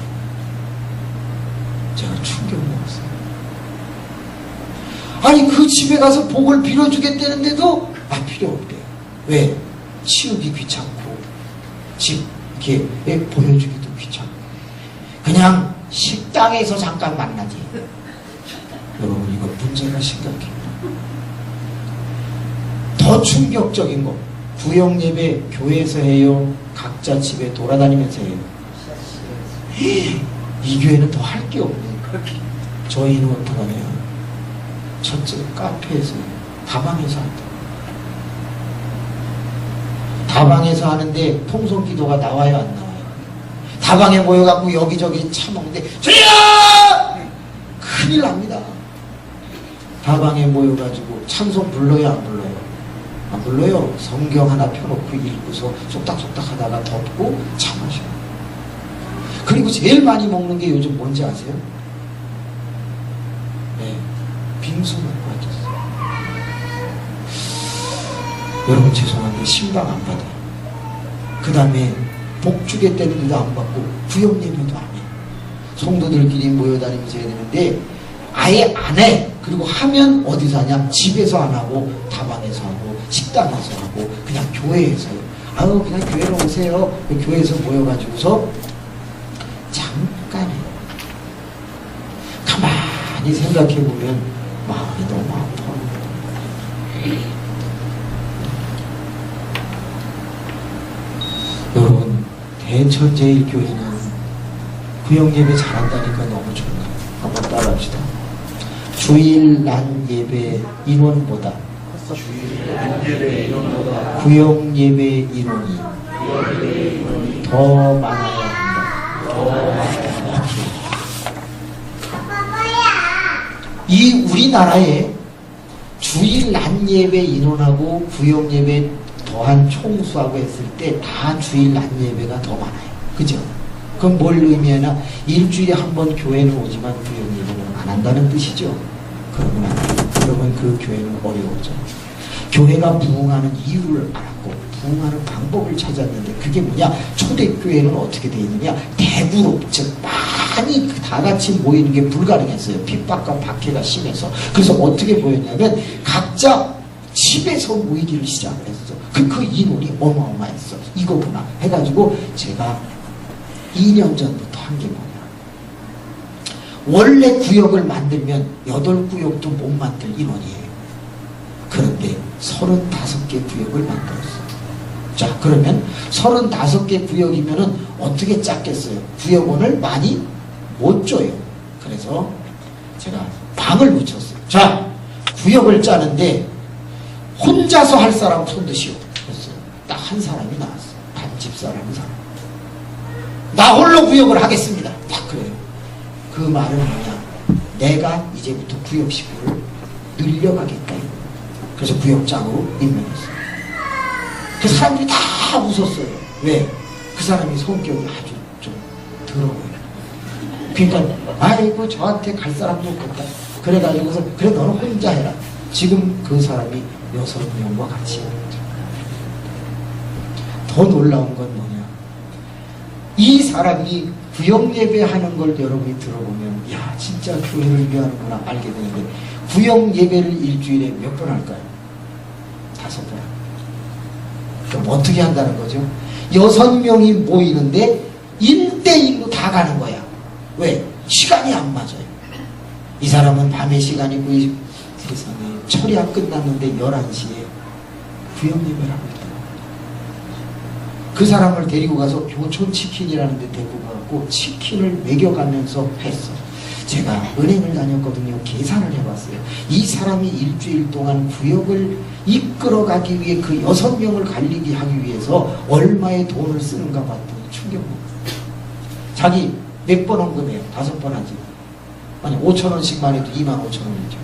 제가 충격 먹었어요. 그 집에 가서 복을 빌어주겠다는데도 필요 없대요. 왜? 치우기 귀찮고 집 이렇게 보여주기도 귀찮고 그냥 식당에서 잠깐 만나지. 여러분, 이거 문제가 심각해요. 더 충격적인 거, 구역 예배 교회에서 해요? 각자 집에 돌아다니면서 해요? 이 교회는 더 할 게 없네. 저희는 어떡하냐? 첫째, 카페에서 해요. 다방에서 한다. 다방에서 하는데 통성 기도가 나와요, 안 나와요? 다방에 모여갖고 여기저기 차먹는데 주여! 큰일 납니다. 다방에 모여가지고 찬송 불러요, 안 불러요? 안 불러요. 성경 하나 펴놓고 읽고서 쏙닥쏙닥 하다가 덮고 차 마셔요. 그리고 제일 많이 먹는 게 요즘 뭔지 아세요? 네, 빙수 먹고 앉았어요. 여러분 죄송한데 신방 안 받아요. 그 다음에 복주개 때는 안 받고 구역 예배도 안 해요. 성도들끼리 모여다니면서 해야 되는데 아예 안 해. 그리고 하면 어디서 하냐? 집에서 안 하고 다방에서 하고 식당에서 하고 그냥 교회에서 해요. 아유 그냥 교회로 오세요. 교회에서 모여가지고서 잠깐 해요. 가만히 생각해보면 마음이 너무 아파요. 여러분 대천제일교회는 구역예배 잘한다니까 너무 좋네요. 한번 따라합시다. 주일 낮 예배 인원보다 구역예배 인원이 더 많아야 한다. 이 우리나라에 주일 낮 예배 인원하고 구역예배 더한 총수하고 했을 때 다 주일 낮 예배가 더 많아요. 그죠? 그럼 뭘 의미하나? 일주일에 한 번 교회는 오지만 구역 예배는 안 한다는 뜻이죠. 그러면 안 돼요. 그러면 그 교회는 어려워져. 교회가 부흥하는 이유를 알았고 부흥하는 방법을 찾았는데 그게 뭐냐? 초대교회는 어떻게 되어 있느냐? 대구로, 즉 많이 다 같이 모이는 게 불가능했어요. 핍박과 박해가 심해서. 그래서 어떻게 보였냐면 각자 집에서 모이기를 시작했어. 그 인원이 어마어마했어. 이거구나 해가지고 제가 2년 전부터 한 게 뭐냐? 원래 구역을 만들면 8구역도 못 만들 인원이에요. 그런데 35개 구역을 만들었어요. 자, 그러면 35개 구역이면은 어떻게 짰겠어요? 구역원을 많이 못 줘요. 그래서 제가 방을 붙였어요. 자, 구역을 짜는데 혼자서 할 사람 손드시오. 그랬어요. 딱 한 사람이 나왔어요. 반집 사람이 사람. 나 홀로 구역을 하겠습니다. 딱 그래요. 그 말은 뭐냐? 내가 이제부터 구역 식구를 늘려가겠다. 그래서 구역장으로 임명했어요. 그 사람들이 다 웃었어요. 왜? 그 사람이 성격이 아주 좀 더러워요. 그러니까 아이고 저한테 갈 사람도 없겠다. 그래가지고서 그래 너는 혼자 해라. 지금 그 사람이 6명과 같이 해요. 더 놀라운 건 뭐냐? 이 사람이 구역 예배하는 걸 여러분이 들어보면 야 진짜 교회를 위하는구나 알게 되는데 구역 예배를 일주일에 몇 번 할까요? 5번. 그럼 어떻게 한다는 거죠? 6명이 모이는데 1대1로 다 가는 거야. 왜? 시간이 안 맞아요. 이 사람은 밤에 시간이고 세상에 철야 끝났는데 11시에 구역 예배를 하고 있다. 그 사람을 데리고 가서 교촌 치킨이라는 데 데리고 가고 치킨을 먹여가면서 했어. 제가 은행을 다녔거든요. 계산을 해봤어요. 이 사람이 일주일 동안 구역을 이끌어가기 위해 그 6명을 관리기 하기 위해서 얼마의 돈을 쓰는가 봤더니 충격먹었어요. 자기 몇 번 헌금해요? 5번 하지. 아니 5,000원씩만 해도 25,000원이죠.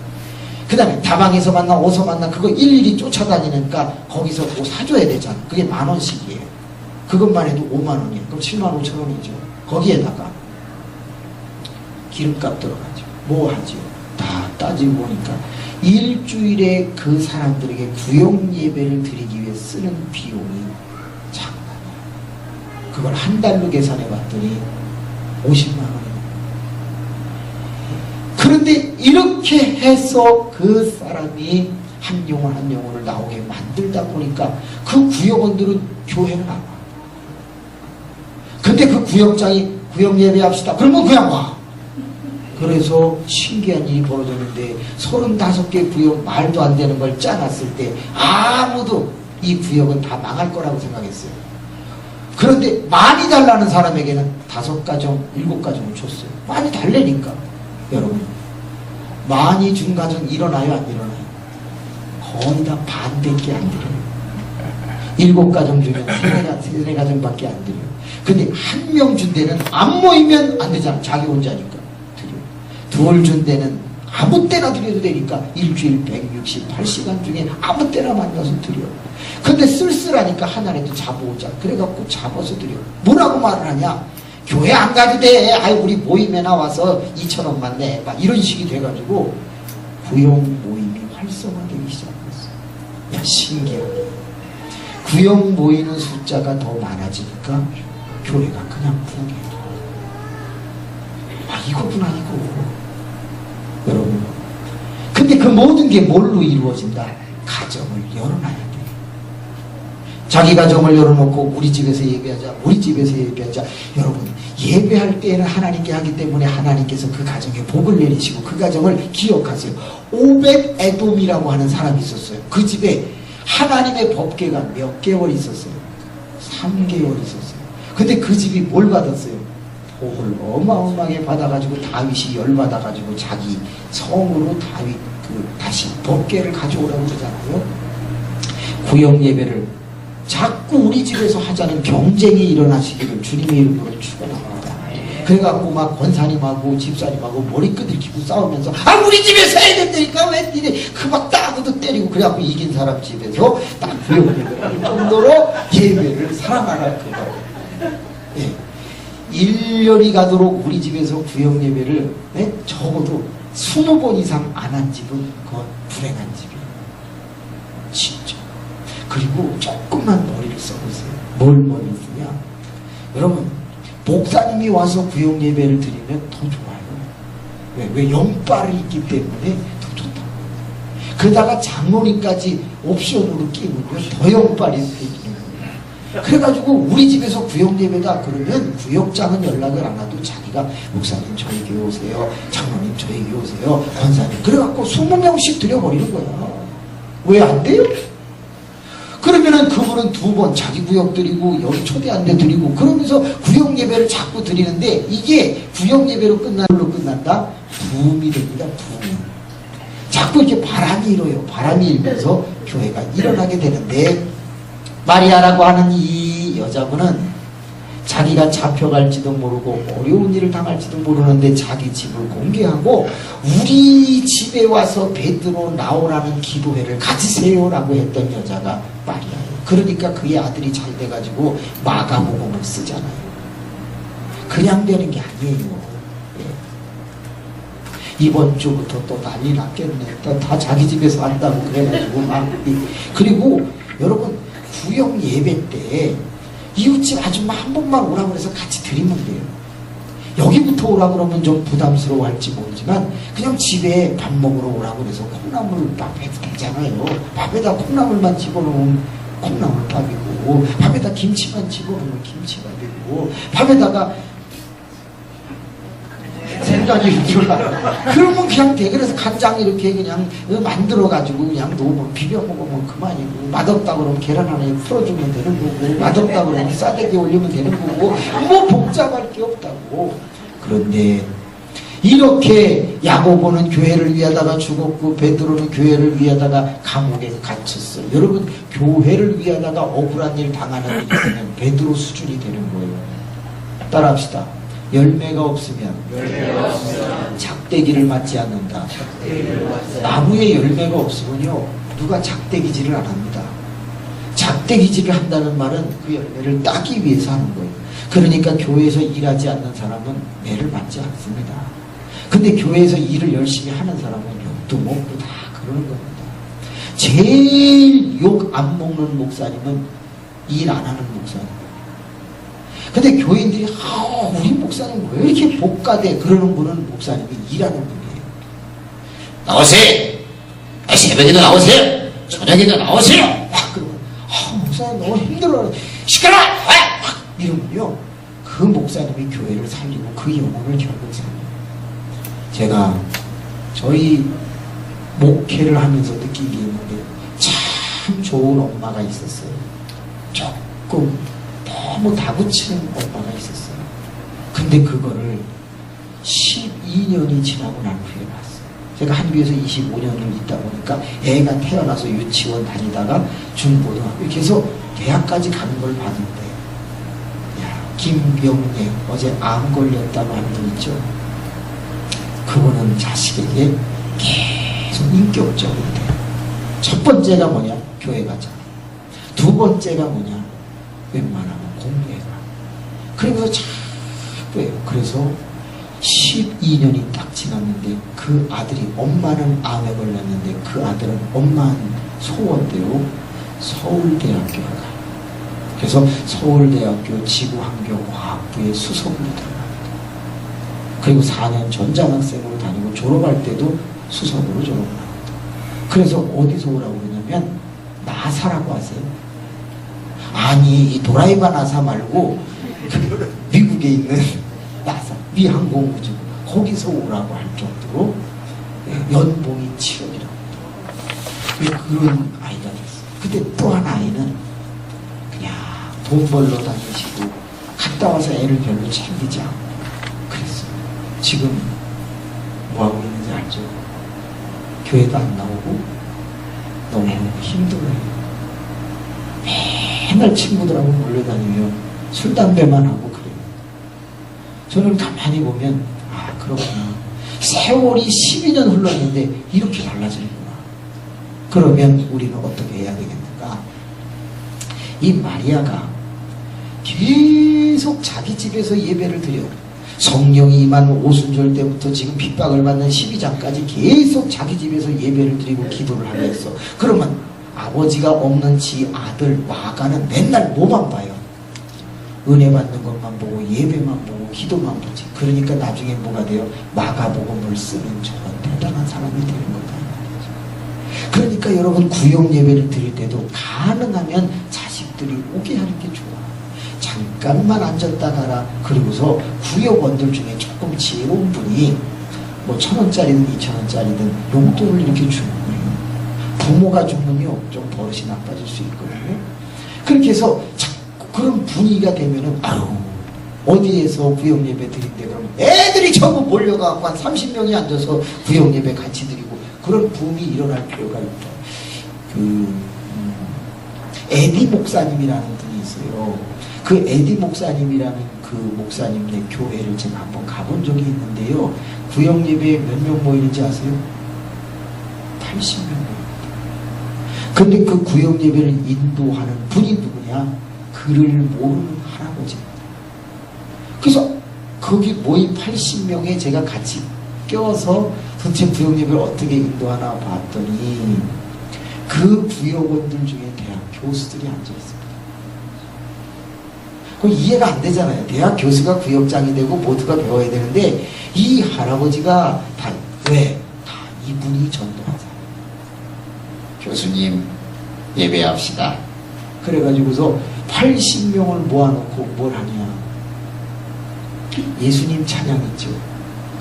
그 다음에 다방에서 만나 어디서 만나 그거 일일이 쫓아다니니까 거기서 뭐 사줘야 되잖아. 그게 10,000원씩이에요. 그것만 해도 50,000원이에요. 그럼 75,000원이죠. 거기에다가 기름값 들어가죠. 뭐 하죠? 다 따지고 보니까 일주일에 그 사람들에게 구역 예배를 드리기 위해 쓰는 비용이 장난이에요. 그걸 한 달로 계산해 봤더니 50만 원이에요. 그런데 이렇게 해서 그 사람이 한 영혼 한 영혼을 나오게 만들다 보니까 그 구역원들은 교회는 안 와. 근데 그 구역장이 구역 예배합시다. 그러면 그냥 와. 그래서 신기한 일이 벌어졌는데 35개 구역 말도 안 되는 걸 짜놨을 때 아무도 이 구역은 다 망할 거라고 생각했어요. 그런데 많이 달라는 사람에게는 5가정, 7가정을 줬어요. 많이 달래니까. 여러분, 많이 준 가정 일어나요, 안 일어나요? 거의 다 반밖에 안 드려요. 7가정 주면 3가정밖에 안 드려요. 근데 한 명 준 데는 안 모이면 안 되잖아. 자기 혼자니까. 드려요. 2 준 데는 아무 때나 드려도 되니까 일주일 168시간 중에 아무 때나 만나서 드려. 근데 쓸쓸하니까 하나라도 잡아오자. 그래갖고 잡아서 드려. 뭐라고 말을 하냐? 교회 안 가도 돼. 아이 우리 모임에 나와서 2,000원만 내. 막 이런 식이 돼가지고 구역 모임이 활성화되기 시작했어. 야, 신기하네. 구역 모이는 숫자가 더 많아지니까 교회가 그냥 부흥해. 아, 이거구나, 이거. 여러분. 근데 그 모든 게 뭘로 이루어진다? 가정을 열어놔야 돼. 자기 가정을 열어놓고 우리 집에서 예배하자, 우리 집에서 예배하자. 여러분, 예배할 때에는 하나님께 하기 때문에 하나님께서 그 가정에 복을 내리시고 그 가정을 기억하세요. 오벳 에돔이라고 하는 사람이 있었어요. 그 집에 하나님의 법궤가 몇 개월 있었어요? 3개월 있었어요. 근데 그 집이 뭘 받았어요? 복을 어마어마하게 받아가지고 다윗이 열받아가지고 자기 성으로 다윗 다시 법궤를 가져오라고 그러잖아요. 구역 예배를 자꾸 우리 집에서 하자는 경쟁이 일어나시기를 주님의 이름으로 축원합니다. 그래갖고 막 권사님하고 집사님하고 머리끈을 쥐고 싸우면서 아 우리 집에서 해야 된다니까 왜 니네 그 막 따구도 때리고 그래갖고 이긴 사람 집에서 딱 구역 예배를 할 정도로 예배를 사랑하라 그거예요. 예. 1년이 가도록 우리 집에서 구역 예배를 적어도 20번 이상 안 한 집은 그건 불행한 집이에요. 진짜. 그리고 조금만 머리를 써보세요. 뭘 머리를 쓰냐? 여러분, 목사님이 와서 구역 예배를 드리면 더 좋아요. 왜 영빨이 있기 때문에 더 좋다고. 그러다가 장로님까지 옵션으로 끼우면 더 영빨이 있기 때문에. 그래가지고 우리 집에서 구역 예배다 그러면 구역장은 연락을 안 하도 자기가 목사님 저희 교회 오세요, 장로님 저희 교회 오세요, 권사님 그래갖고 20명씩 드려버리는 거야. 왜 안 돼요? 그러면은 그분은 2번 자기 구역 드리고 여기 초대한데 드리고 그러면서 구역 예배를 자꾸 드리는데 이게 구역 예배로 끝난다? 부음이 됩니다. 부음. 자꾸 이렇게 바람이 일어요. 바람이 일면서 교회가 일어나게 되는데 마리아라고 하는 이 여자분은 자기가 잡혀갈지도 모르고 어려운 일을 당할지도 모르는데 자기 집을 공개하고 우리 집에 와서 베드로 나오라는 기도회를 가지세요라고 했던 여자가 마리아예요. 그러니까 그의 아들이 잘 돼가지고 마가복음을 쓰잖아요. 그냥 되는 게 아니에요. 예. 이번 주부터 또 난리 났겠네. 또 다 자기 집에서 한다고 그래가지고 막. 그리고 여러분 구역 예배 때 이웃집 아줌마 한 번만 오라고 해서 같이 드리면 돼요. 여기부터 오라고 그러면 좀 부담스러워 할지 모르지만 그냥 집에 밥 먹으러 오라고 해서 콩나물 밥 해도 되잖아요. 밥에다 콩나물만 집어넣으면 콩나물밥이고 밥에다 김치만 집어넣으면 김치밥이고 밥에다가 생강이 이렇게 올라 그러면 그냥 돼. 그래서 간장 이렇게 그냥 만들어가지고 그냥 넣으면 비벼 먹으면 그만이고 맛없다 그러면 계란 하나 풀어주면 되는 거고 맛없다 그러면 싸대기 올리면 되는 거고 뭐 복잡할 게 없다고. 그런데 이렇게 야고보는 교회를 위하다가 죽었고 베드로는 교회를 위하다가 감옥에 갇혔어요. 여러분 교회를 위하다가 억울한 일 당하는 일이 있으면 베드로 수준이 되는 거예요. 따라합시다. 열매가 없으면 작대기를 맞지 않는다. 나무에 열매가 없으면요 누가 작대기질을 안 합니다. 작대기질을 한다는 말은 그 열매를 따기 위해서 하는 거예요. 그러니까 교회에서 일하지 않는 사람은 매를 맞지 않습니다. 근데 교회에서 일을 열심히 하는 사람은 욕도 먹고 다 그러는 겁니다. 제일 욕 안 먹는 목사님은 일 안 하는 목사님. 근데 교인들이 우리 목사님 왜 이렇게 복가돼 그러는 분은 목사님이 일하는 분이에요. 나오세요. 새벽에도 나오세요. 저녁에도 나오세요. 그러면 목사님 너무 힘들어. 시끄러워. 이러면요 그 목사님이 교회를 살리고 그 영혼을 결국 살려요. 제가 저희 목회를 하면서 느낀 게 있는데 참 좋은 엄마가 있었어요. 조금 너무 다그치는 엄마가 있었어요. 근데 그거를 12년이 지나고 난 후에 봤어요. 제가 한교에서 25년을 있다 보니까 애가 태어나서 유치원 다니다가 중고등학교 계속 대학까지 가는 걸 봤는데, 야, 김병래 어제 암 걸렸다고 하는 분 있죠. 그거는 자식에게 계속 인격적으로 돼요. 첫 번째가 뭐냐? 교회 가자. 두 번째가 뭐냐? 웬만하면 공부해라. 그러면서 자꾸 해요. 그래서 12년이 딱 지났는데 그 아들이, 엄마는 암에 걸렸는데 그 아들은 엄마 소원대로 서울대학교를 가요. 그래서 서울대학교 지구환경과학부의 수석으로 들어갑니다. 그리고 4년 전장학생으로 다니고 졸업할 때도 수석으로 졸업을 합니다. 그래서 어디서 오라고 그러냐면 나사라고 하세요. 아니, 이 도라이바 나사 말고 미국에 있는 나사, 미 항공우주국, 거기서 오라고 할 정도로 연봉이 7억이라고 그런 아이가 됐어요. 근데 또 한 아이는 그냥 돈 벌러 다니시고 갔다 와서 애를 별로 챙기지 않고 그랬어요. 지금 뭐하고 있는지 알죠? 교회도 안 나오고 너무 힘들어요. 맨날 친구들하고 몰려다니며 술, 담배만 하고 그래요. 저는 가만히 보면, 아, 그렇구나. 세월이 12년 흘렀는데 이렇게 달라지는구나. 그러면 우리는 어떻게 해야 되겠는가? 이 마리아가 계속 자기 집에서 예배를 드려요. 성령이 임한 오순절 때부터 지금 핍박을 받는 12장까지 계속 자기 집에서 예배를 드리고 기도를 하면서, 그러면 아버지가 없는 지 아들 마가는 맨날 뭐만 봐요? 은혜 받는 것만 보고 예배만 보고 기도만 보지. 그러니까 나중에 뭐가 돼요? 마가복음을 쓰는 저런 대단한 사람이 되는 거다. 그러니까 여러분, 구역 예배를 드릴 때도 가능하면 자식들이 오게 하는 게 좋아. 잠깐만 앉았다 가라. 그리고서 구역원들 중에 조금 지혜로운 분이 뭐 1,000원짜리든 2,000원짜리든 용돈을 이렇게 주는 거예요. 부모가 주면요 좀 버릇이 나빠질 수 있거든요. 그렇게 해서 자꾸 그런 분위기가 되면은, 아유, 어디에서 구역 예배 드린대 그러면 애들이 전부 몰려가고 한 30명이 앉아서 구역 예배 같이 드리고, 그런 붐이 일어날 필요가 있다. 에디 목사님이라는 분이 있어요. 그 에디 목사님이라는 그 목사님네 교회를 제가 한번 가본 적이 있는데요. 구역 예배에 몇 명 모이는지 아세요? 80명 모입니다. 근데 그 구역 예배를 인도하는 분이 누구냐? 그를 모르는 할아버지입니다. 그래서 거기 모인 80명에 제가 같이 껴서 도대체 구역 예배를 어떻게 인도하나 봤더니 그 구역원들 중에 대학 교수들이 앉아 있습니다. 그 이해가 안 되잖아요. 대학 교수가 구역장이 되고 모두가 배워야 되는데 이 할아버지가 다 왜? 다 이분이 전도하잖아요. 교수님 예배합시다. 그래가지고서 80명을 모아놓고 뭘 하냐? 예수님 찬양 있죠.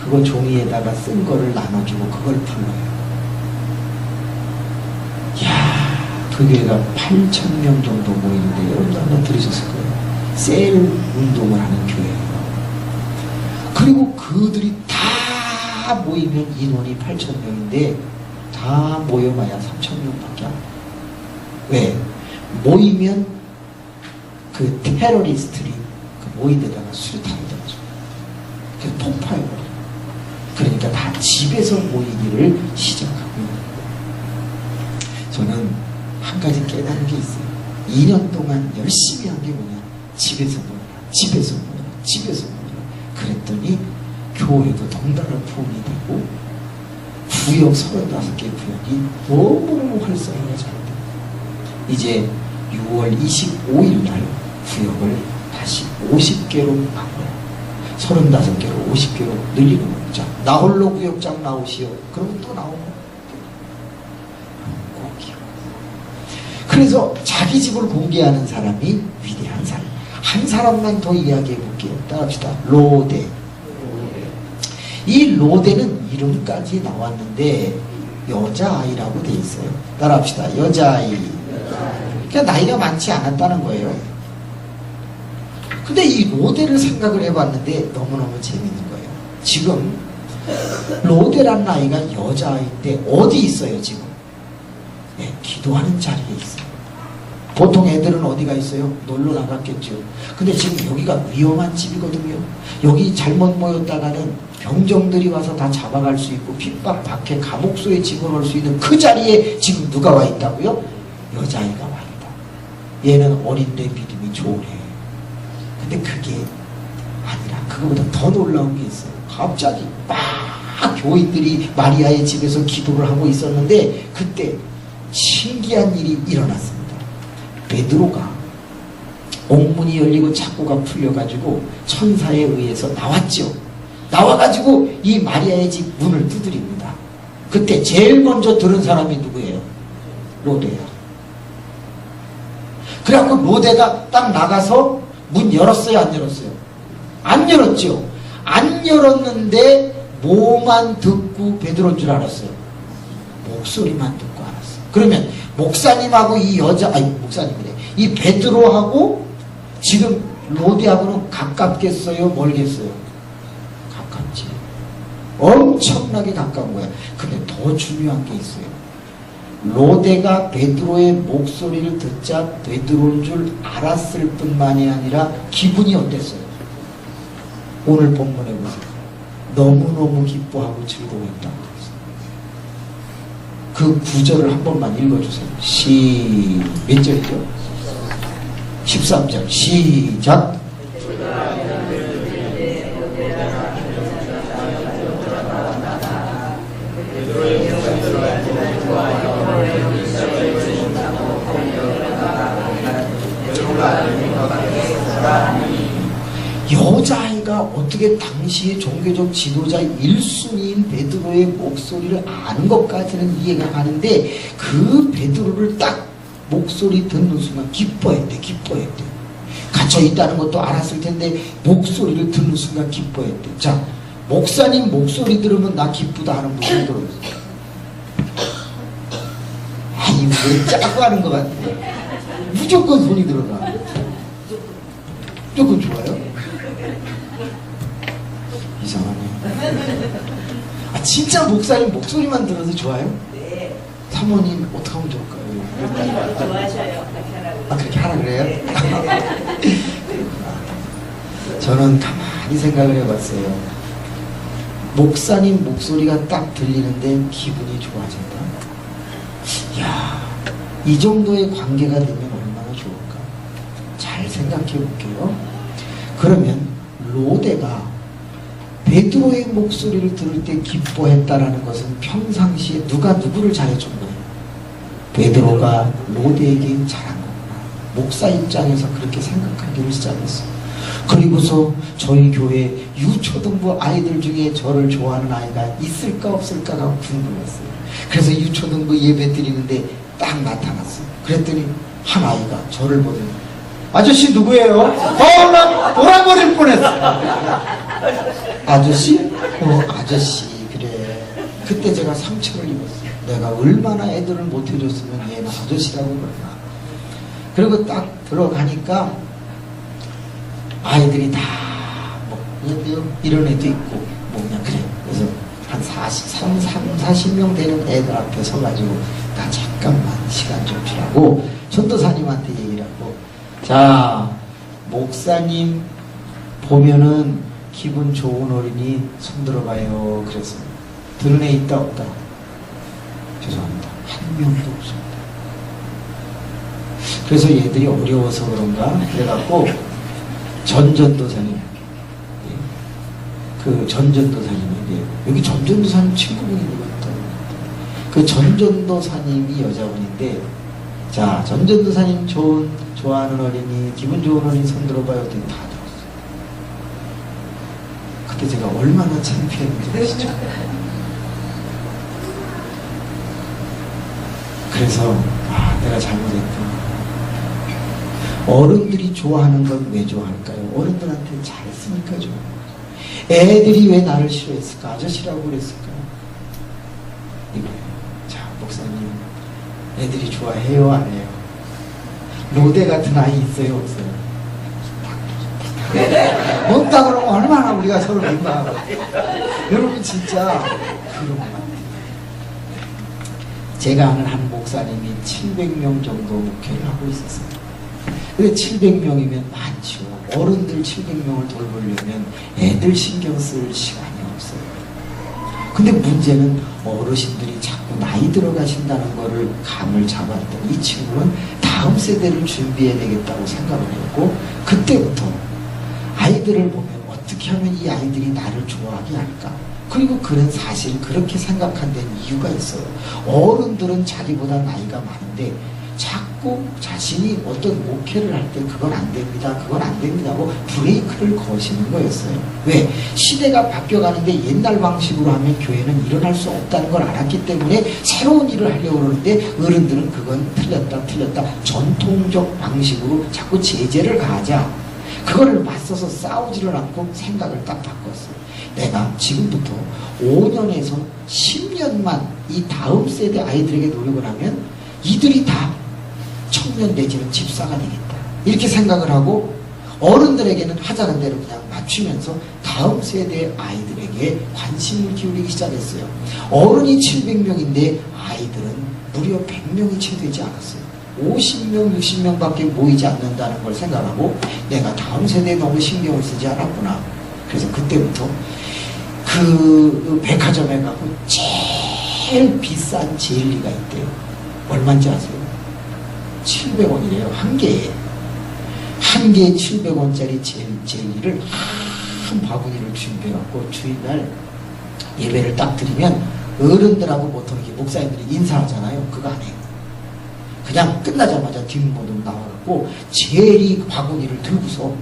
그거 종이에다가 쓴 거를 나눠주고 그걸 불러요. 이야, 그 교회가 8,000명 정도 모이는데 여러분도 한번 들으셨을 거예요. 셀 운동을 하는 교회예요. 그리고 그들이 다 모이면 인원이 8,000명인데 다 모여봐야 3,000명밖에 안 돼요. 왜? 모이면 그 테러리스트들이 그 모인 데다가 수류탄을 던져. 그래서 폭파해버려요. 그러니까 다 집에서 모이기를 시작하고 있는 거예요. 저는 한 가지 깨달은 게 있어요. 2년 동안 열심히 한 게 뭐냐? 집에서 모여라, 집에서 모여라, 집에서 모여라. 그랬더니 교회도 덩달아 부흥이 되고 구역 35개 구역이 너무너무 활성화가 잘 돼요. 이제 6월 25일 날 구역을 다시 50개로 바꿔요. 35개로 50개로 늘리는 거죠. 자, 나홀로 구역장 나오시오. 그러면 또 나오고 꼭이요. 그래서 자기 집을 공개하는 사람이 위대한 사람. 한 사람만 더 이야기해 볼게요. 따라합시다. 로데. 이 로데는 이름까지 나왔는데 여자아이라고 돼 있어요. 따라합시다. 여자아이. 그러니까 나이가 많지 않았다는 거예요. 근데 이 로데를 생각을 해봤는데 너무너무 재밌는 거예요. 지금 로데란 나이가 여자아이인데 어디 있어요 지금? 네, 기도하는 자리에 있어요. 보통 애들은 어디가 있어요? 놀러 나갔겠죠. 근데 지금 여기가 위험한 집이거든요. 여기 잘못 모였다가는 병정들이 와서 다 잡아갈 수 있고 핍박, 박해, 감옥소에 집어넣을 수 있는 그 자리에 지금 누가 와 있다고요? 여자아이가 와 있다. 얘는 어린데 믿음이 좋으래. 근데 그게 아니라 그거보다 더 놀라운 게 있어요. 갑자기 막 교인들이 마리아의 집에서 기도를 하고 있었는데 그때 신기한 일이 일어났습니다. 베드로가 옥문이 열리고 창고가 풀려가지고 천사에 의해서 나왔죠. 나와가지고 이 마리아의 집 문을 두드립니다. 그때 제일 먼저 들은 사람이 누구예요? 로데야. 그래갖고 로데가 딱 나가서 문 열었어요? 안 열었어요? 안 열었죠. 안 열었는데 뭐만 듣고 베드로인 줄 알았어요? 목소리만 듣고 알았어요. 그러면 목사님하고 이 여자, 아니 목사님이래, 이 베드로하고 지금 로데하고는 가깝겠어요? 멀겠어요? 가깝지. 엄청나게 가까운 거야. 근데 더 중요한 게 있어요. 로데가 베드로의 목소리를 듣자 베드로인 줄 알았을 뿐만이 아니라 기분이 어땠어요? 오늘 본문에 보세요. 너무너무 기뻐하고 즐거워했다고 했어요. 그 구절을 한 번만 읽어주세요. 몇 절이죠? 13절 시작. 여자아이가 어떻게 당시의 종교적 지도자 1순위인 베드로의 목소리를 아는 것까지는 이해가 가는데 그 베드로를 딱 목소리 듣는 순간 기뻐했대. 갇혀있다는 것도 알았을 텐데 목소리를 듣는 순간 기뻐했대. 자, 목사님 목소리 들으면 나 기쁘다 하는 분이 들어보세요. 아니 왜 짜고 하는 것 같아. 무조건 손이 들어가. 무조건 좋아요? 이상하네. 아, 진짜 목사님 목소리만 들어도 좋아요? 네. 사모님 어떻게 하면 좋을까요? 좋아하셔요. 아, 그렇게 하라 그래요? 그렇구나. 저는 가만히 생각을 해봤어요. 목사님 목소리가 딱 들리는데 기분이 좋아진다. 이야, 이 정도의 관계가 되면 얼마나 좋을까? 잘 생각해 볼게요. 그러면 로데가 베드로의 목소리를 들을 때 기뻐했다라는 것은 평상시에 누가 누구를 잘해준 거예요? 베드로가 로데에게 잘한 거구나. 목사 입장에서 그렇게 생각하기를 시작했어요. 그리고서 저희 교회 유초등부 아이들 중에 저를 좋아하는 아이가 있을까 없을까가 궁금했어요. 그래서 유초등부 예배 드리는데 딱 나타났어요. 그랬더니 한 아이가 저를 보더니 아저씨 누구예요? 나 돌아버릴 뻔했어. 아저씨? 아저씨 그래. 그때 제가 상처를 입었어요. 내가 얼마나 애들을 못해줬으면 얘는 아저씨라고 그러나. 그리고 딱 들어가니까 아이들이 다 뭐 이런 애도 있고 뭐 그냥 그래. 그래서 한 40명 되는 애들 앞에 서가지고 나 잠깐만 시간 좀 주라고 전도사님한테 얘기를 하고, 자, 목사님 보면은 기분 좋은 어린이 손들어봐요. 그래서 들은 애 있다 없다? 죄송합니다. 한 명도 없습니다. 그래서 얘들이 어려워서 그런가 그래갖고 전전도사님, 그 전전도사님이 여기 전전도사님 친구분이 누구였다? 그 전전도사님이 여자분인데, 자, 전전도사님 좋아하는 어린이, 기분 좋은 어린이 손들어봐요. 그랬더니 다 들었어요. 그때 제가 얼마나 창피했는지 아시죠? 그래서 내가 잘못했구나. 어른들이 좋아하는 건 왜 좋아할까요? 어른들한테 잘했으니까 좋아요. 애들이 왜 나를 싫어했을까? 아저씨라고 그랬을까요? 이거예요. 자, 목사님, 애들이 좋아해요, 안 해요? 로데 같은 아이 있어요, 없어요? 없다 그러면 얼마나 우리가 서로 민망하고. 여러분, 진짜 그런 것 같아요. 제가 아는 한 목사님이 700명 정도 목회를 하고 있었어요. 근데 700명이면 많죠. 어른들 700명을 돌보려면 애들 신경 쓸 시간이 없어요. 근데 문제는 어르신들이 자꾸 나이 들어가신다는 거를 감을 잡았던 이 친구는 다음 세대를 준비해야 되겠다고 생각을 했고, 그때부터 아이들을 보면 어떻게 하면 이 아이들이 나를 좋아하게 할까? 그리고 그는 사실 그렇게 생각한 데는 이유가 있어요. 어른들은 자기보다 나이가 많은데 자꾸 자신이 어떤 목회를 할 때 그건 안 됩니다, 그건 안 됩니다 하고 브레이크를 거시는 거였어요. 왜? 시대가 바뀌어가는데 옛날 방식으로 하면 교회는 일어날 수 없다는 걸 알았기 때문에 새로운 일을 하려고 그러는데, 어른들은 그건 틀렸다 전통적 방식으로 자꾸 제재를 가하자 그거를 맞서서 싸우지를 않고 생각을 딱 바꿨어요. 내가 지금부터 5년에서 10년만 이 다음 세대 아이들에게 노력을 하면 이들이 다 청년 내지는 집사가 되겠다, 이렇게 생각을 하고 어른들에게는 하자는 대로 그냥 맞추면서 다음 세대 아이들에게 관심을 기울이기 시작했어요. 어른이 700명인데 아이들은 무려 100명이 채 되지 않았어요. 50명, 60명밖에 모이지 않는다는 걸 생각하고 내가 다음 세대에 너무 신경을 쓰지 않았구나. 그래서 그때부터 그 백화점에 가고 제일 비싼 젤리가 있대요. 얼마인지 아세요? 700원이래요. 한 개에. 한 개에 700원짜리 젤리를 한 바구니를 준비해갖고 주일날 예배를 딱 드리면 어른들하고 보통 이렇게 목사님들이 인사하잖아요. 그거 안 해요. 그냥 끝나자마자 뒷모습 나와갖고 젤리 바구니를 들고서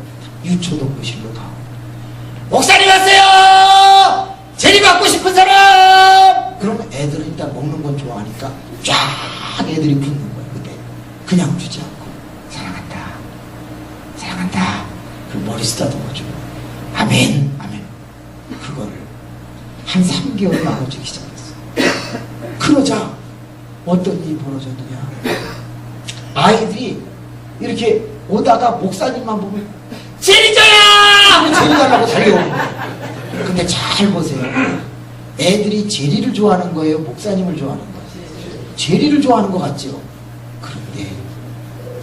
유초동부실로 가. 목사님 왔어요! 젤리 받고 싶은 사람! 그러면 애들은 일단 먹는 건 좋아하니까 쫙 애들이 붙는 거예요. 그때 그냥 주지 않고 사랑한다, 사랑한다. 그리고 머리 쓰다듬어주고 아멘, 아멘. 그거를 한 3개월 나눠주기 시작했어요. 그러자 어떤 일이 벌어졌느냐, 아이들이 이렇게 오다가 목사님만 보면 젤리 줘요! 젤리 달라고 달려오는 거예요. 근데 잘 보세요. 애들이 젤리를 좋아하는 거예요, 목사님을 좋아하는 거예요? 젤리를 좋아하는 것 같죠? 그런데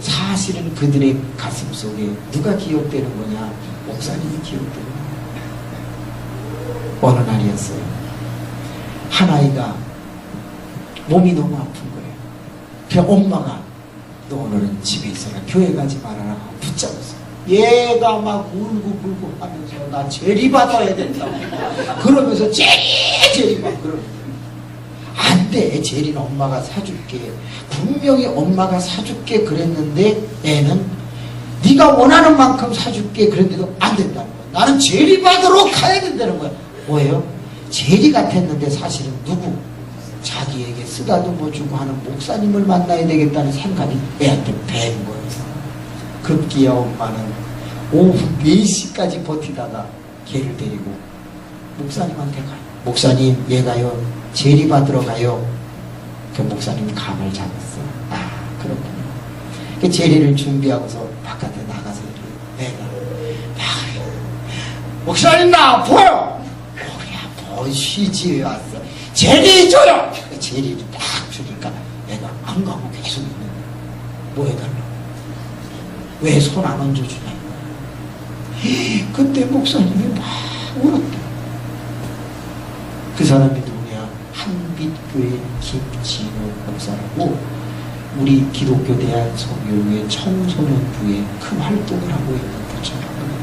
사실은 그들의 가슴 속에 누가 기억되는 거냐? 목사님이 기억되는 거예요. 어느 날이었어요. 한 아이가 몸이 너무 아픈 거예요. 그냥 엄마가 너 오늘은 집에 있어라, 교회 가지 말아라 하고 붙잡았어요. 얘가 막 울고 하면서 나 젤리 받아야 된다고 그러면서 젤리 막 그러는 거예요. 안 돼, 젤리는 엄마가 사줄게. 분명히 엄마가 사줄게 그랬는데 애는 네가 원하는 만큼 사줄게 그랬는데도 안 된다는 거야. 나는 젤리 받으러 가야 된다는 거야. 뭐예요? 젤리 같았는데 사실은 누구? 자기에게 쓰다듬어주고 하는 목사님을 만나야 되겠다는 생각이 애한테 밴 거예요. 급기야 엄마는 오후 4시까지 버티다가 걔를 데리고 목사님한테 가요. 목사님, 얘가요 젤리 받으러 가요. 그 목사님 감을 잡았어. 아, 그렇군요. 그 젤리를 준비하고서 바깥에 나가서 내가 목사님 나 아파요. 우리 아파, 쉬지 왔어. 젤리 줘요. 젤리를 딱 주니까 내가 안 가고 계속 있는 거야. 뭐 해달라고? 왜 손 안 얹어주냐? 그때 목사님이 막 울었다. 그 사람이 누구냐? 한빛교회 김진호 목사라고 우리 기독교 대한선교회 청소년부에 큰 활동을 하고 있는 부처님이에요.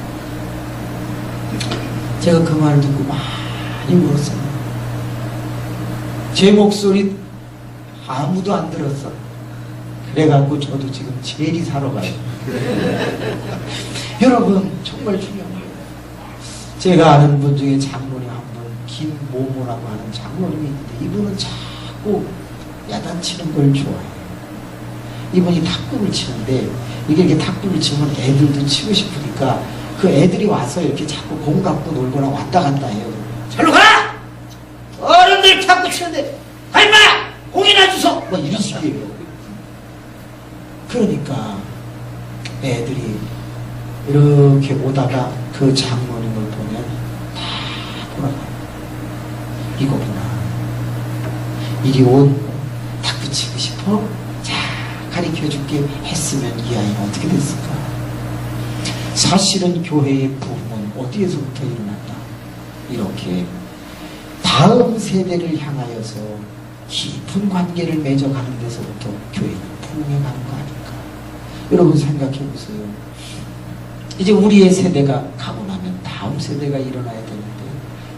제가 그 말을 듣고 많이 울었어요. 제 목소리 아무도 안 들었어. 그래갖고 저도 지금 젤리 사러 가요. 여러분, 정말 중요한 거예요. 제가 아는 분 중에 장로님 한 분, 김모모라고 하는 장로님이 있는데 이분은 자꾸 야단치는 걸 좋아해요. 이분이 탁구를 치는데 이게 이렇게 탁구를 치면 애들도 치고 싶으니까 그 애들이 와서 이렇게 자꾸 공 갖고 놀거나 왔다 갔다 해요. 절로 가! 어른들 자꾸 치는데 가임마! 공이나 주소! 뭐 이런 식이에요. 그러니까 애들이 이렇게 오다가 그 장모님을 보면 다 돌아가요. 이거구나. 이리 온 탁구 치고 싶어? 자, 가르쳐줄게 했으면 이 아이는 어떻게 됐을까? 사실은 교회의 부흥은 어디에서부터 일어났다? 이렇게 다음 세대를 향하여서 깊은 관계를 맺어가는 데서부터 교회는 부흥해 가는 거 아닐까? 여러분 생각해 보세요. 이제 우리의 세대가 가고 나면 다음 세대가 일어나야 되는데,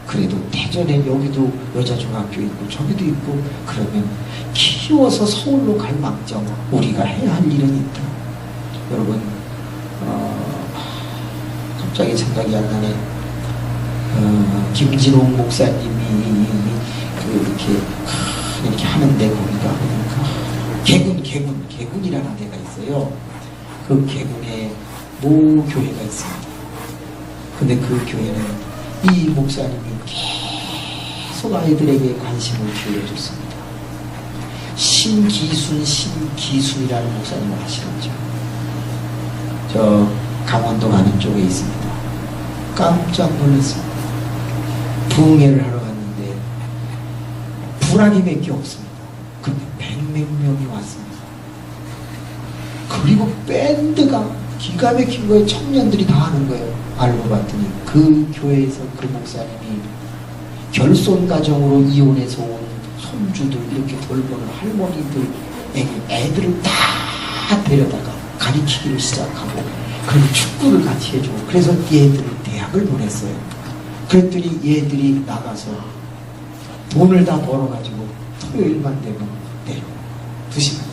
그래도 대전에 여기도 여자중학교 있고 저기도 있고, 그러면 키워서 서울로 갈 망정 우리가 해야 할 일은 있다. 여러분, 갑자기 생각이 안 나네. 김진홍 목사님이 이렇게 하는데, 거기가 개군이라는 데가 있어요. 그 개군에 모 교회가 있습니다. 근데 그 교회는 이 목사님이 계속 아이들에게 관심을 기울여줬습니다. 신기순이라는 목사님을 아시겠죠? 저 강원도 가는 쪽에 있습니다. 깜짝 놀랐습니다. 부흥회를 하러 갔는데 불안이 몇 개 없습니다. 근데 100몇 명이 왔습니다. 그리고 밴드가 기가 막힌 거예요. 청년들이 다 하는 거예요. 알고 봤더니 그 교회에서 그 목사님이 결손 가정으로 이혼해서 온 손주들, 이렇게 돌보는 할머니들 애들을 다 데려다가 가르치기를 시작하고, 그리고 축구를 같이 해주고, 그래서 얘들을 대학을 보냈어요. 그랬더니 얘들이 나가서 돈을 다 벌어가지고 토요일만 되면 내려오고 2시간씩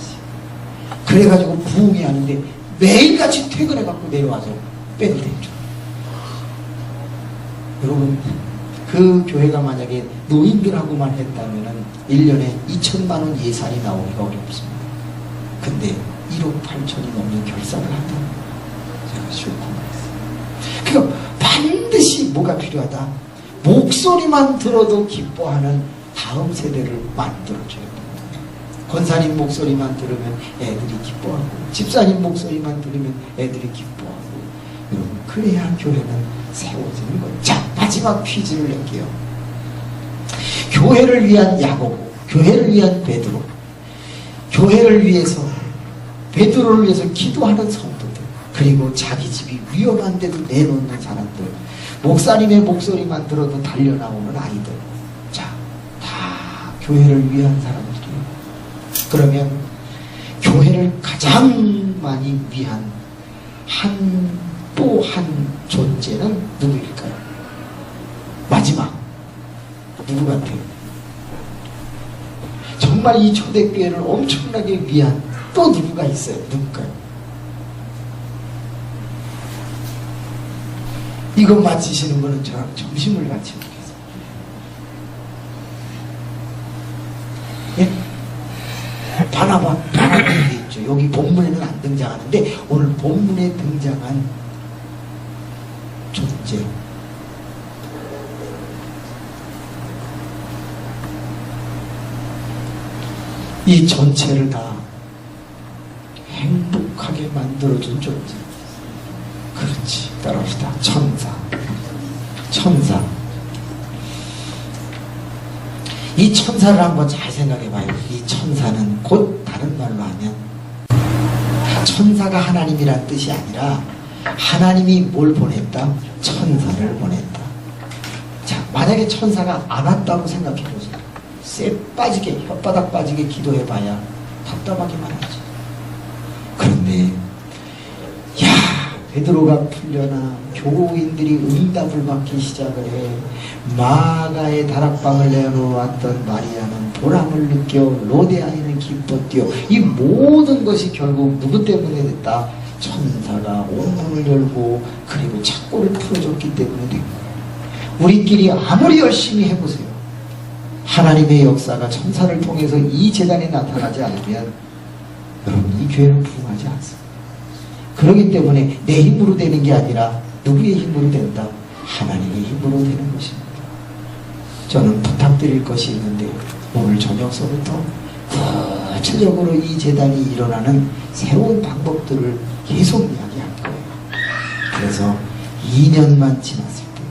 그래가지고 부흥회 하는데 매일같이 퇴근해갖고 내려와서 밴드 해줘. 여러분, 그 교회가 만약에 노인들하고만 했다면은 1년에 2천만 원 예산이 나오기가 어렵습니다. 근데 1억 8천이 넘는 결산을 한다는 거예요. 제가 쇼크했어요. 그러니까 반드시 뭐가 필요하다? 목소리만 들어도 기뻐하는 다음 세대를 만들어줘야 됩니다. 권사님 목소리만 들으면 애들이 기뻐하고, 집사님 목소리만 들으면 애들이 기뻐하고, 여러분, 그래야 교회는 세워지는 거예요. 자, 마지막 퀴즈를 낼게요. 교회를 위한 야고보, 교회를 위한 베드로, 교회를 위해서, 베드로를 위해서 기도하는 성도들, 그리고 자기 집이 위험한데도 내놓는 사람들, 목사님의 목소리만 들어도 달려나오는 아이들, 자, 다 교회를 위한 사람들이에요. 그러면 교회를 가장 많이 위한 또 한 존재는 누구일까요? 마지막 누구 같아요? 정말 이 초대교회를 엄청나게 위한 또 누구가 있어요? 누굴까요? 이거 맞히시는 분은 저랑 점심을 같이 먹겠습니다. 예? 바나바가 있죠. 여기 본문에는 안 등장하는데 오늘 본문에 등장한 존재, 이 전체를 다 행복하게 만들어준 존재. 그렇지, 따라합시다. 천사. 이 천사를 한번 잘 생각해봐요. 이 천사는 곧 다른 말로 하면, 천사가 하나님이란 뜻이 아니라 하나님이 뭘 보냈다? 천사를 보냈다. 자, 만약에 천사가 안 왔다고 생각해보세요. 쇠 빠지게, 혓바닥 빠지게 기도해봐야 답답하기만 하지. 그런데 베드로가 풀려나 교인들이 응답을 받기 시작을 해. 마가의 다락방을 내놓았던 마리아는 보람을 느껴 로데아이는 기뻤디요. 이 모든 것이 결국 누구 때문에 됐다? 천사가 옥문을 열고 그리고 착고를 풀어줬기 때문에 된 거예요. 우리끼리 아무리 열심히 해보세요. 하나님의 역사가 천사를 통해서 이 재단에 나타나지 않으면 여러분, 이 교회는 부흥하지 않습니다. 그렇기 때문에 내 힘으로 되는 게 아니라 누구의 힘으로 된다? 하나님의 힘으로 되는 것입니다. 저는 부탁드릴 것이 있는데 오늘 저녁서부터 구체적으로 이 재단이 일어나는 새로운 방법들을 계속 이야기할 거예요. 그래서 2년만 지났을 때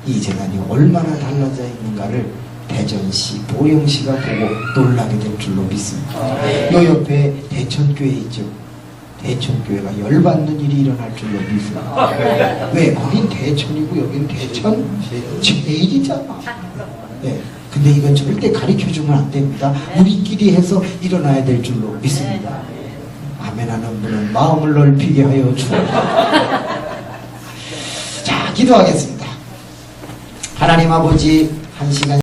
이 재단이 얼마나 달라져 있는가를 대전시, 보령시가 보고 놀라게 될 줄로 믿습니다. 요 옆에 대천교회 있죠. 대천교회가 열받는 일이 일어날 줄로 믿습니다. 왜? 거긴 대천이고 여긴 대천 제일이잖아. 네. 근데 이건 절대 가르쳐주면 안 됩니다. 우리끼리 해서 일어나야 될 줄로 믿습니다. 아멘하는 분은 마음을 넓히게 하여 주옵소서. 자, 기도하겠습니다. 하나님 아버지, 한 시간